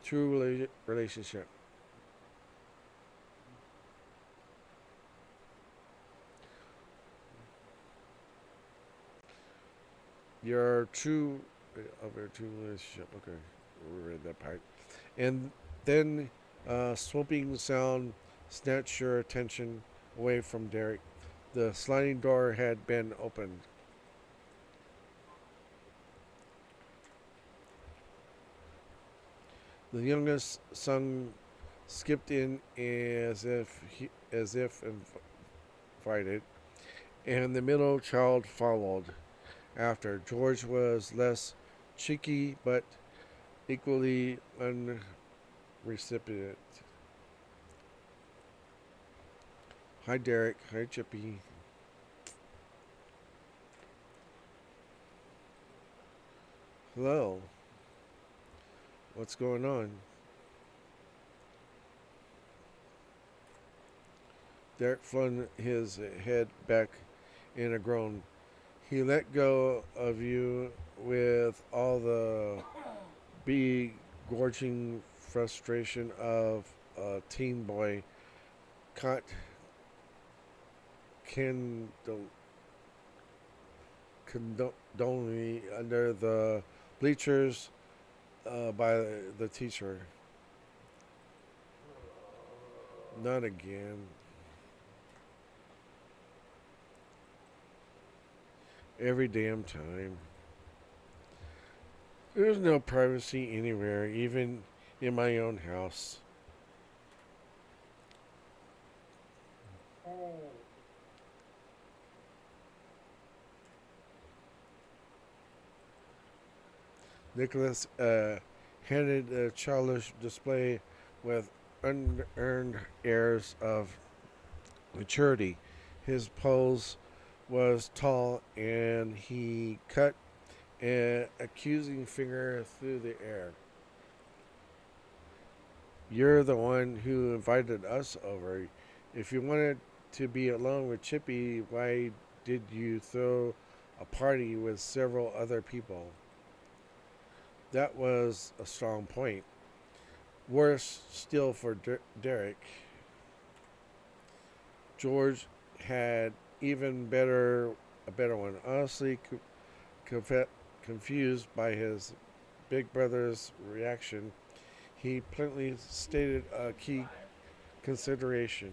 A: true relationship. Your true of your true relationship. Okay, we read that part. And then swooping sound snatched your attention away from Derek. The sliding door had been opened. The youngest son skipped in as if invited, and the middle child followed after. George was less cheeky but equally unrecipient. Hi, Derek. Hi, Chippy. Hello. What's going on? Derek flung his head back in a groan. He let go of you with all the begorging frustration of a teen boy caught condoningly under the bleachers by the teacher. Not again. Every damn time. There's no privacy anywhere, even in my own house. Nicholas handed a childish display with unearned airs of maturity. His pose was tall, and he cut an accusing finger through the air. You're the one who invited us over. If you wanted to be alone with Chippy, why did you throw a party with several other people? That was a strong point. Worse still for Derek. George had even a better one. Honestly, confused by his big brother's reaction, he plainly stated a key consideration.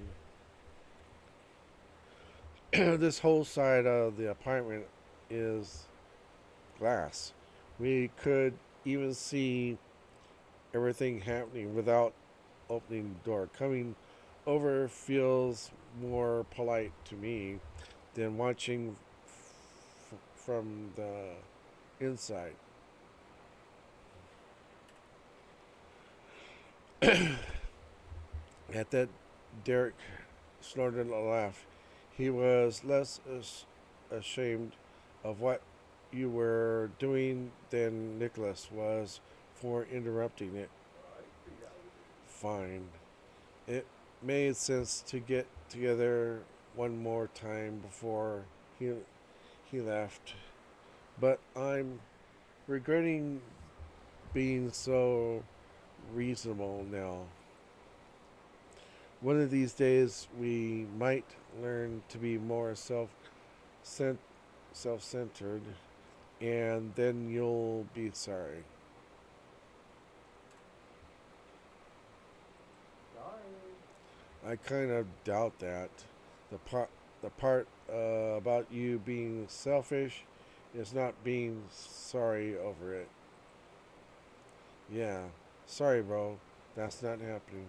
A: This whole side of the apartment is glass. We could even see everything happening without opening the door. Coming over feels more polite to me than watching from the inside. At that, Derek snorted a laugh. He was less ashamed of what you were doing than Nicholas was for interrupting it. Fine. It made sense to get together one more time before he left. But I'm regretting being so reasonable now. One of these days we might learn to be more self-centered, and then you'll be sorry. I kind of doubt that. The part about you being selfish is not being sorry over it. Yeah, sorry, bro. That's not happening.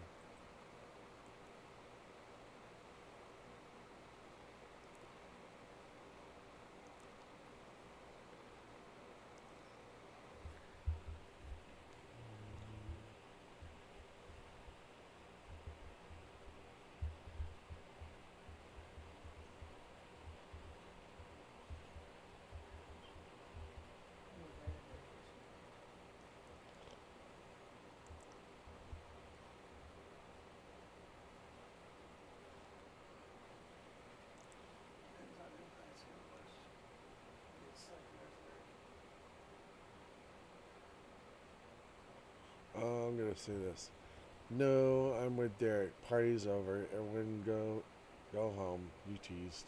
A: I'm gonna say this. No, I'm with Derek. Party's over. Everyone go home. You teased.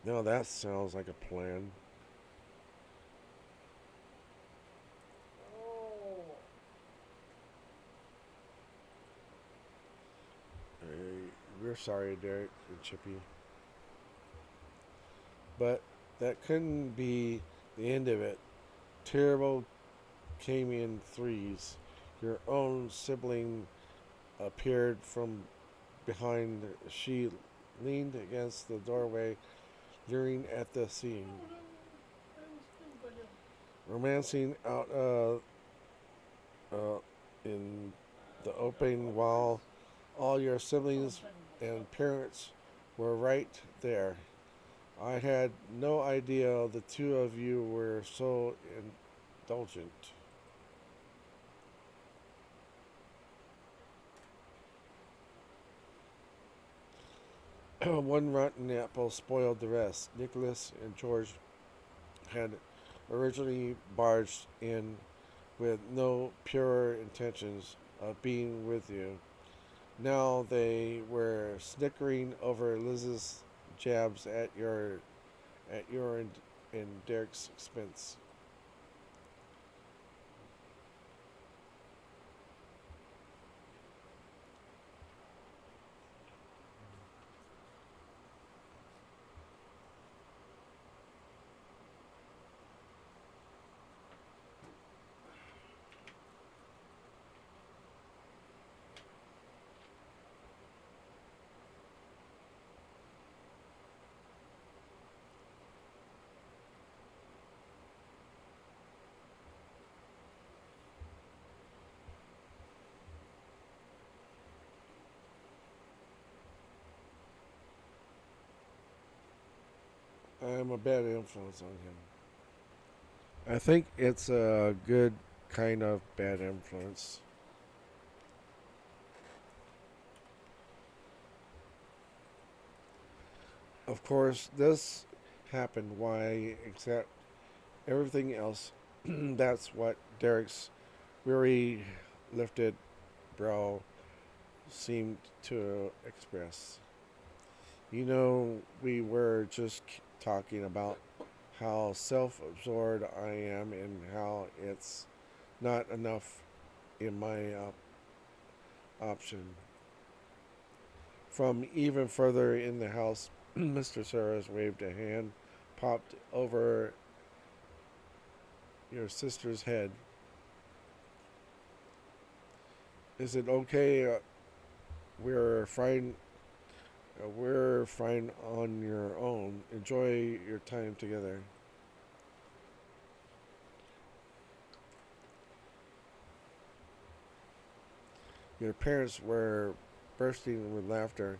A: No, that sounds like a plan.
C: Oh,
A: Hey, we're sorry, Derek and Chippy. But that couldn't be the end of it. Terrible came in threes. Your own sibling appeared from behind. She leaned against the doorway, leering at the scene, romancing out in the open while all your siblings and parents were right there. I had no idea the two of you were so indulgent. One rotten apple spoiled the rest. Nicholas and George had originally barged in with no pure intentions of being with you. Now they were snickering over Liz's jabs at your and Derek's expense. I'm a bad influence on him. I think it's a good kind of bad influence. Of course, this happened. Why, except everything else, that's what Derek's weary, lifted brow seemed to express. You know, we were just talking about how self absorbed I am and how it's not enough in my option. From even further in the house, Mr. Saras waved a hand, popped over your sister's head. Is it okay? We're fine. We're fine on your own. Enjoy your time together. Your parents were bursting with laughter,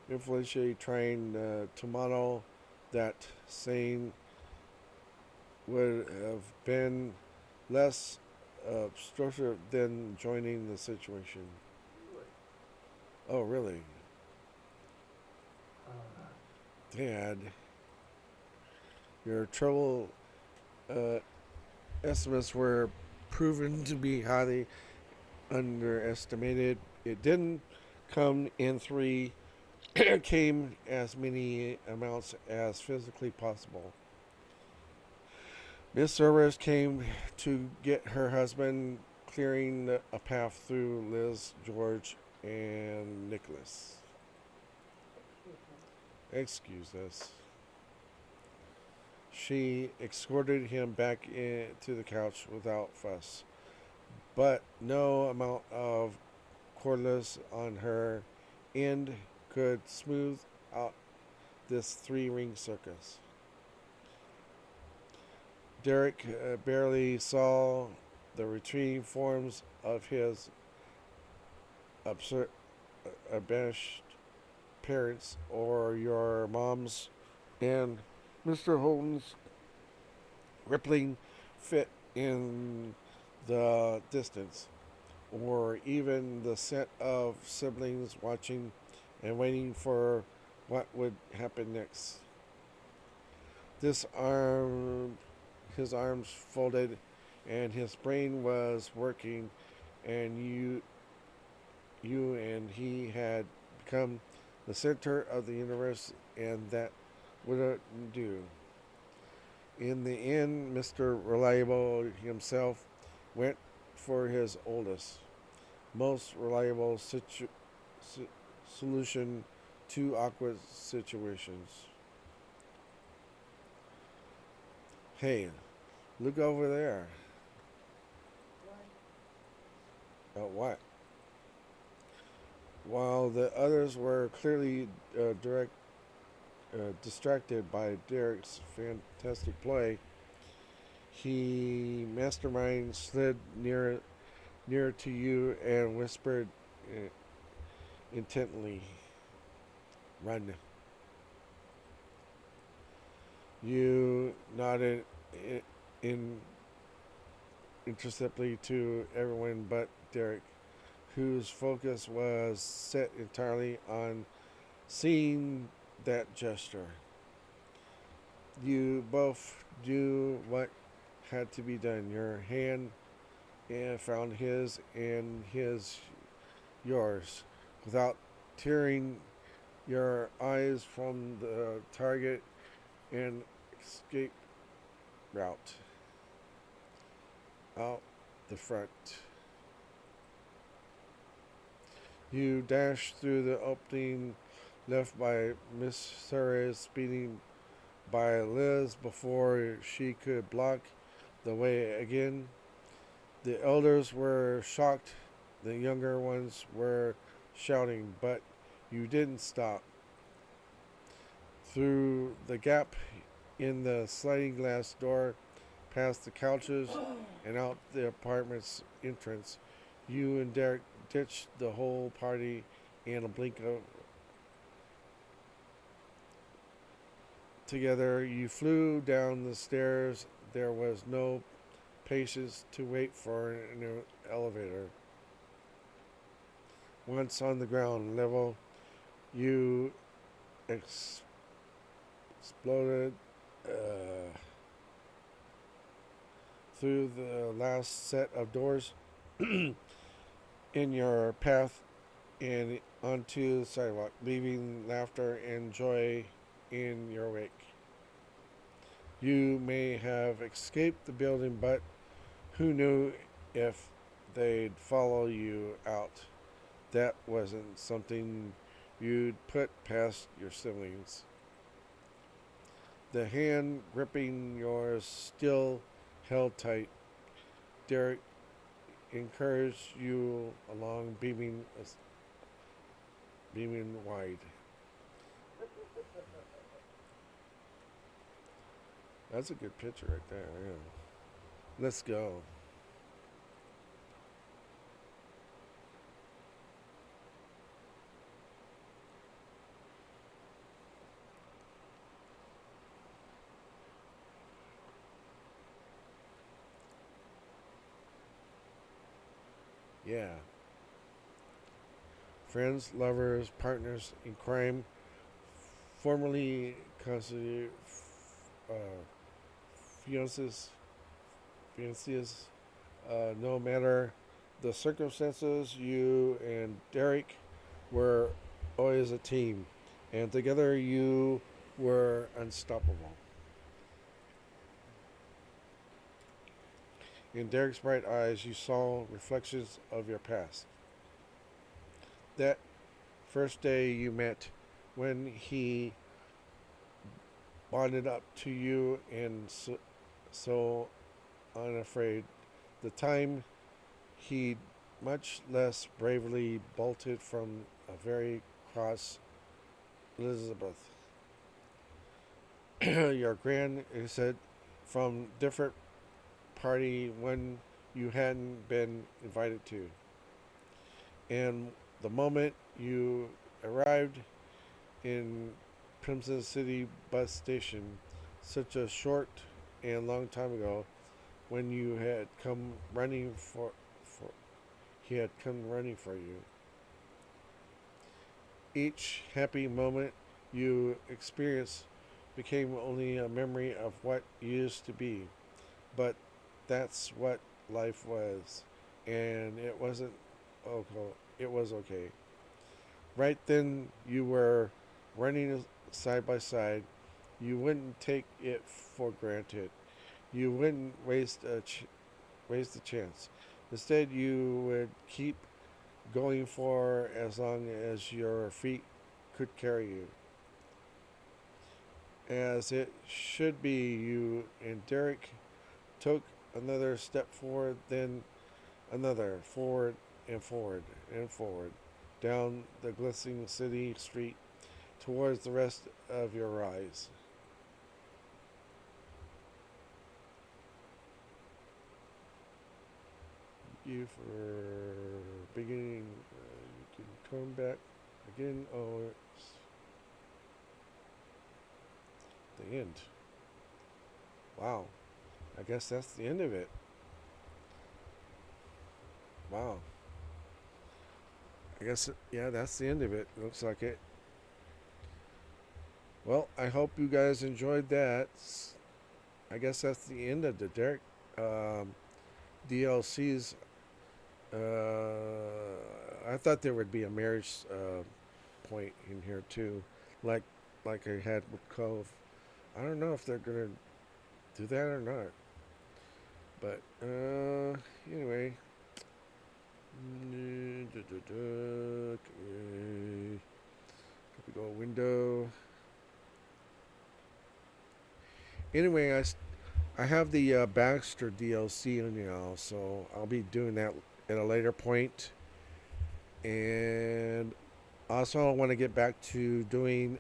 A: influentially trying to model that saying would have been less obstructive than joining the situation.
C: Really?
A: Oh, really? Dad, your trouble uh, estimates were proven to be highly underestimated. It didn't come in three, it came as many amounts as physically possible. Miss Cerberus came to get her husband, clearing a path through Liz, George, and Nicholas. Excuse us. She escorted him back to the couch without fuss, but no amount of cordless on her end could smooth out this three-ring circus. Derek barely saw the retreating forms of his absurd, abashed parents or your mom's and Mr. Holton's rippling fit in the distance, or even the set of siblings watching and waiting for what would happen next. This arm, his arms folded, and his brain was working, and you and he had become the center of the universe, and that wouldn't do. In the end, Mr. Reliable himself went for his oldest, most reliable solution to awkward situations. Hey, look over there. What? While the others were clearly distracted by Derek's fantastic play, he mastermind slid near to you and whispered intently, "Run." You nodded in interceptly to everyone but Derek, whose focus was set entirely on seeing that gesture. You both do what had to be done. Your hand found his and his yours, without tearing your eyes from the target and escape route out the front. You dashed through the opening left by Miss Sarah, speeding by Liz before she could block the way again. The elders were shocked, the younger ones were shouting, but you didn't stop. Through the gap in the sliding glass door, past the couches, and out the apartment's entrance, you and Derek ditched the whole party in a blink of together, you flew down the stairs. There was no patience to wait for an elevator. Once on the ground level, you exploded through the last set of doors in your path and onto the sidewalk, leaving laughter and joy in your wake. You may have escaped the building, but who knew if they'd follow you out? That wasn't something you'd put past your siblings. The hand gripping yours still held tight. Derek encouraged you along, beaming wide. That's a good picture right there. Yeah. Let's go. Yeah. Friends, lovers, partners in crime, formerly constitute uh, fiancés, no matter the circumstances, you and Derek were always a team, and together you were unstoppable. In Derek's bright eyes, you saw reflections of your past. That first day you met, when he bonded up to you and so unafraid, the time he much less bravely bolted from a very cross Elizabeth. Your grand, he said, from different party when you hadn't been invited to. And the moment you arrived in Crimson City bus station, such a short and long time ago, when you had come running for he had come running for you. Each happy moment you experienced became only a memory of what used to be, but that's what life was, and it wasn't okay. It was okay. Right then, you were running side by side. You wouldn't take it for granted. You wouldn't waste the chance. Instead, you would keep going for as long as your feet could carry you. As it should be, you and Derek took another step forward, then another, forward and forward and forward, down the glistening city street towards the rest of your rise. Thank you for beginning. You can come back again. Oh, it's the end. Wow. I guess that's the end of it. Wow. I guess, yeah, that's the end of it. Looks like it. Well, I hope you guys enjoyed that. I guess that's the end of the Derek DLCs. I thought there would be a marriage point in here too, like I had with Cove. I don't know if they're gonna do that or not. But anyway, okay. Go window. Anyway, I have the Baxter DLC now, so I'll be doing that at a later point. And also, I want to get back to doing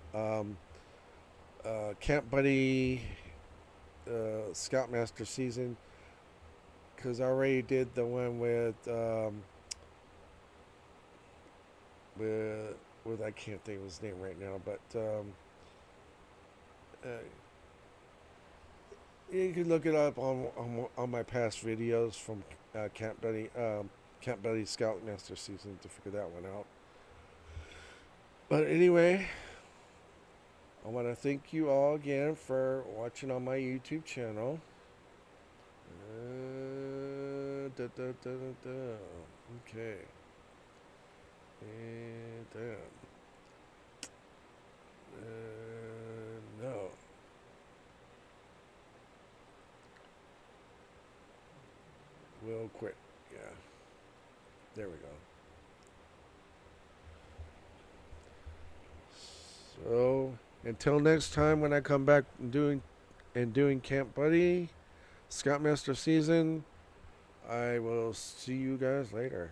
A: Camp Buddy Scoutmaster season, because I already did the one with I can't think of his name right now, but You can look it up on my past videos from Camp Buddy Scoutmaster season to figure that one out. But anyway, I want to thank you all again for watching on my YouTube channel. Okay. And no. We'll quit. Yeah. There we go. So until next time, when I come back doing Camp Buddy Scoutmaster season, I will see you guys later.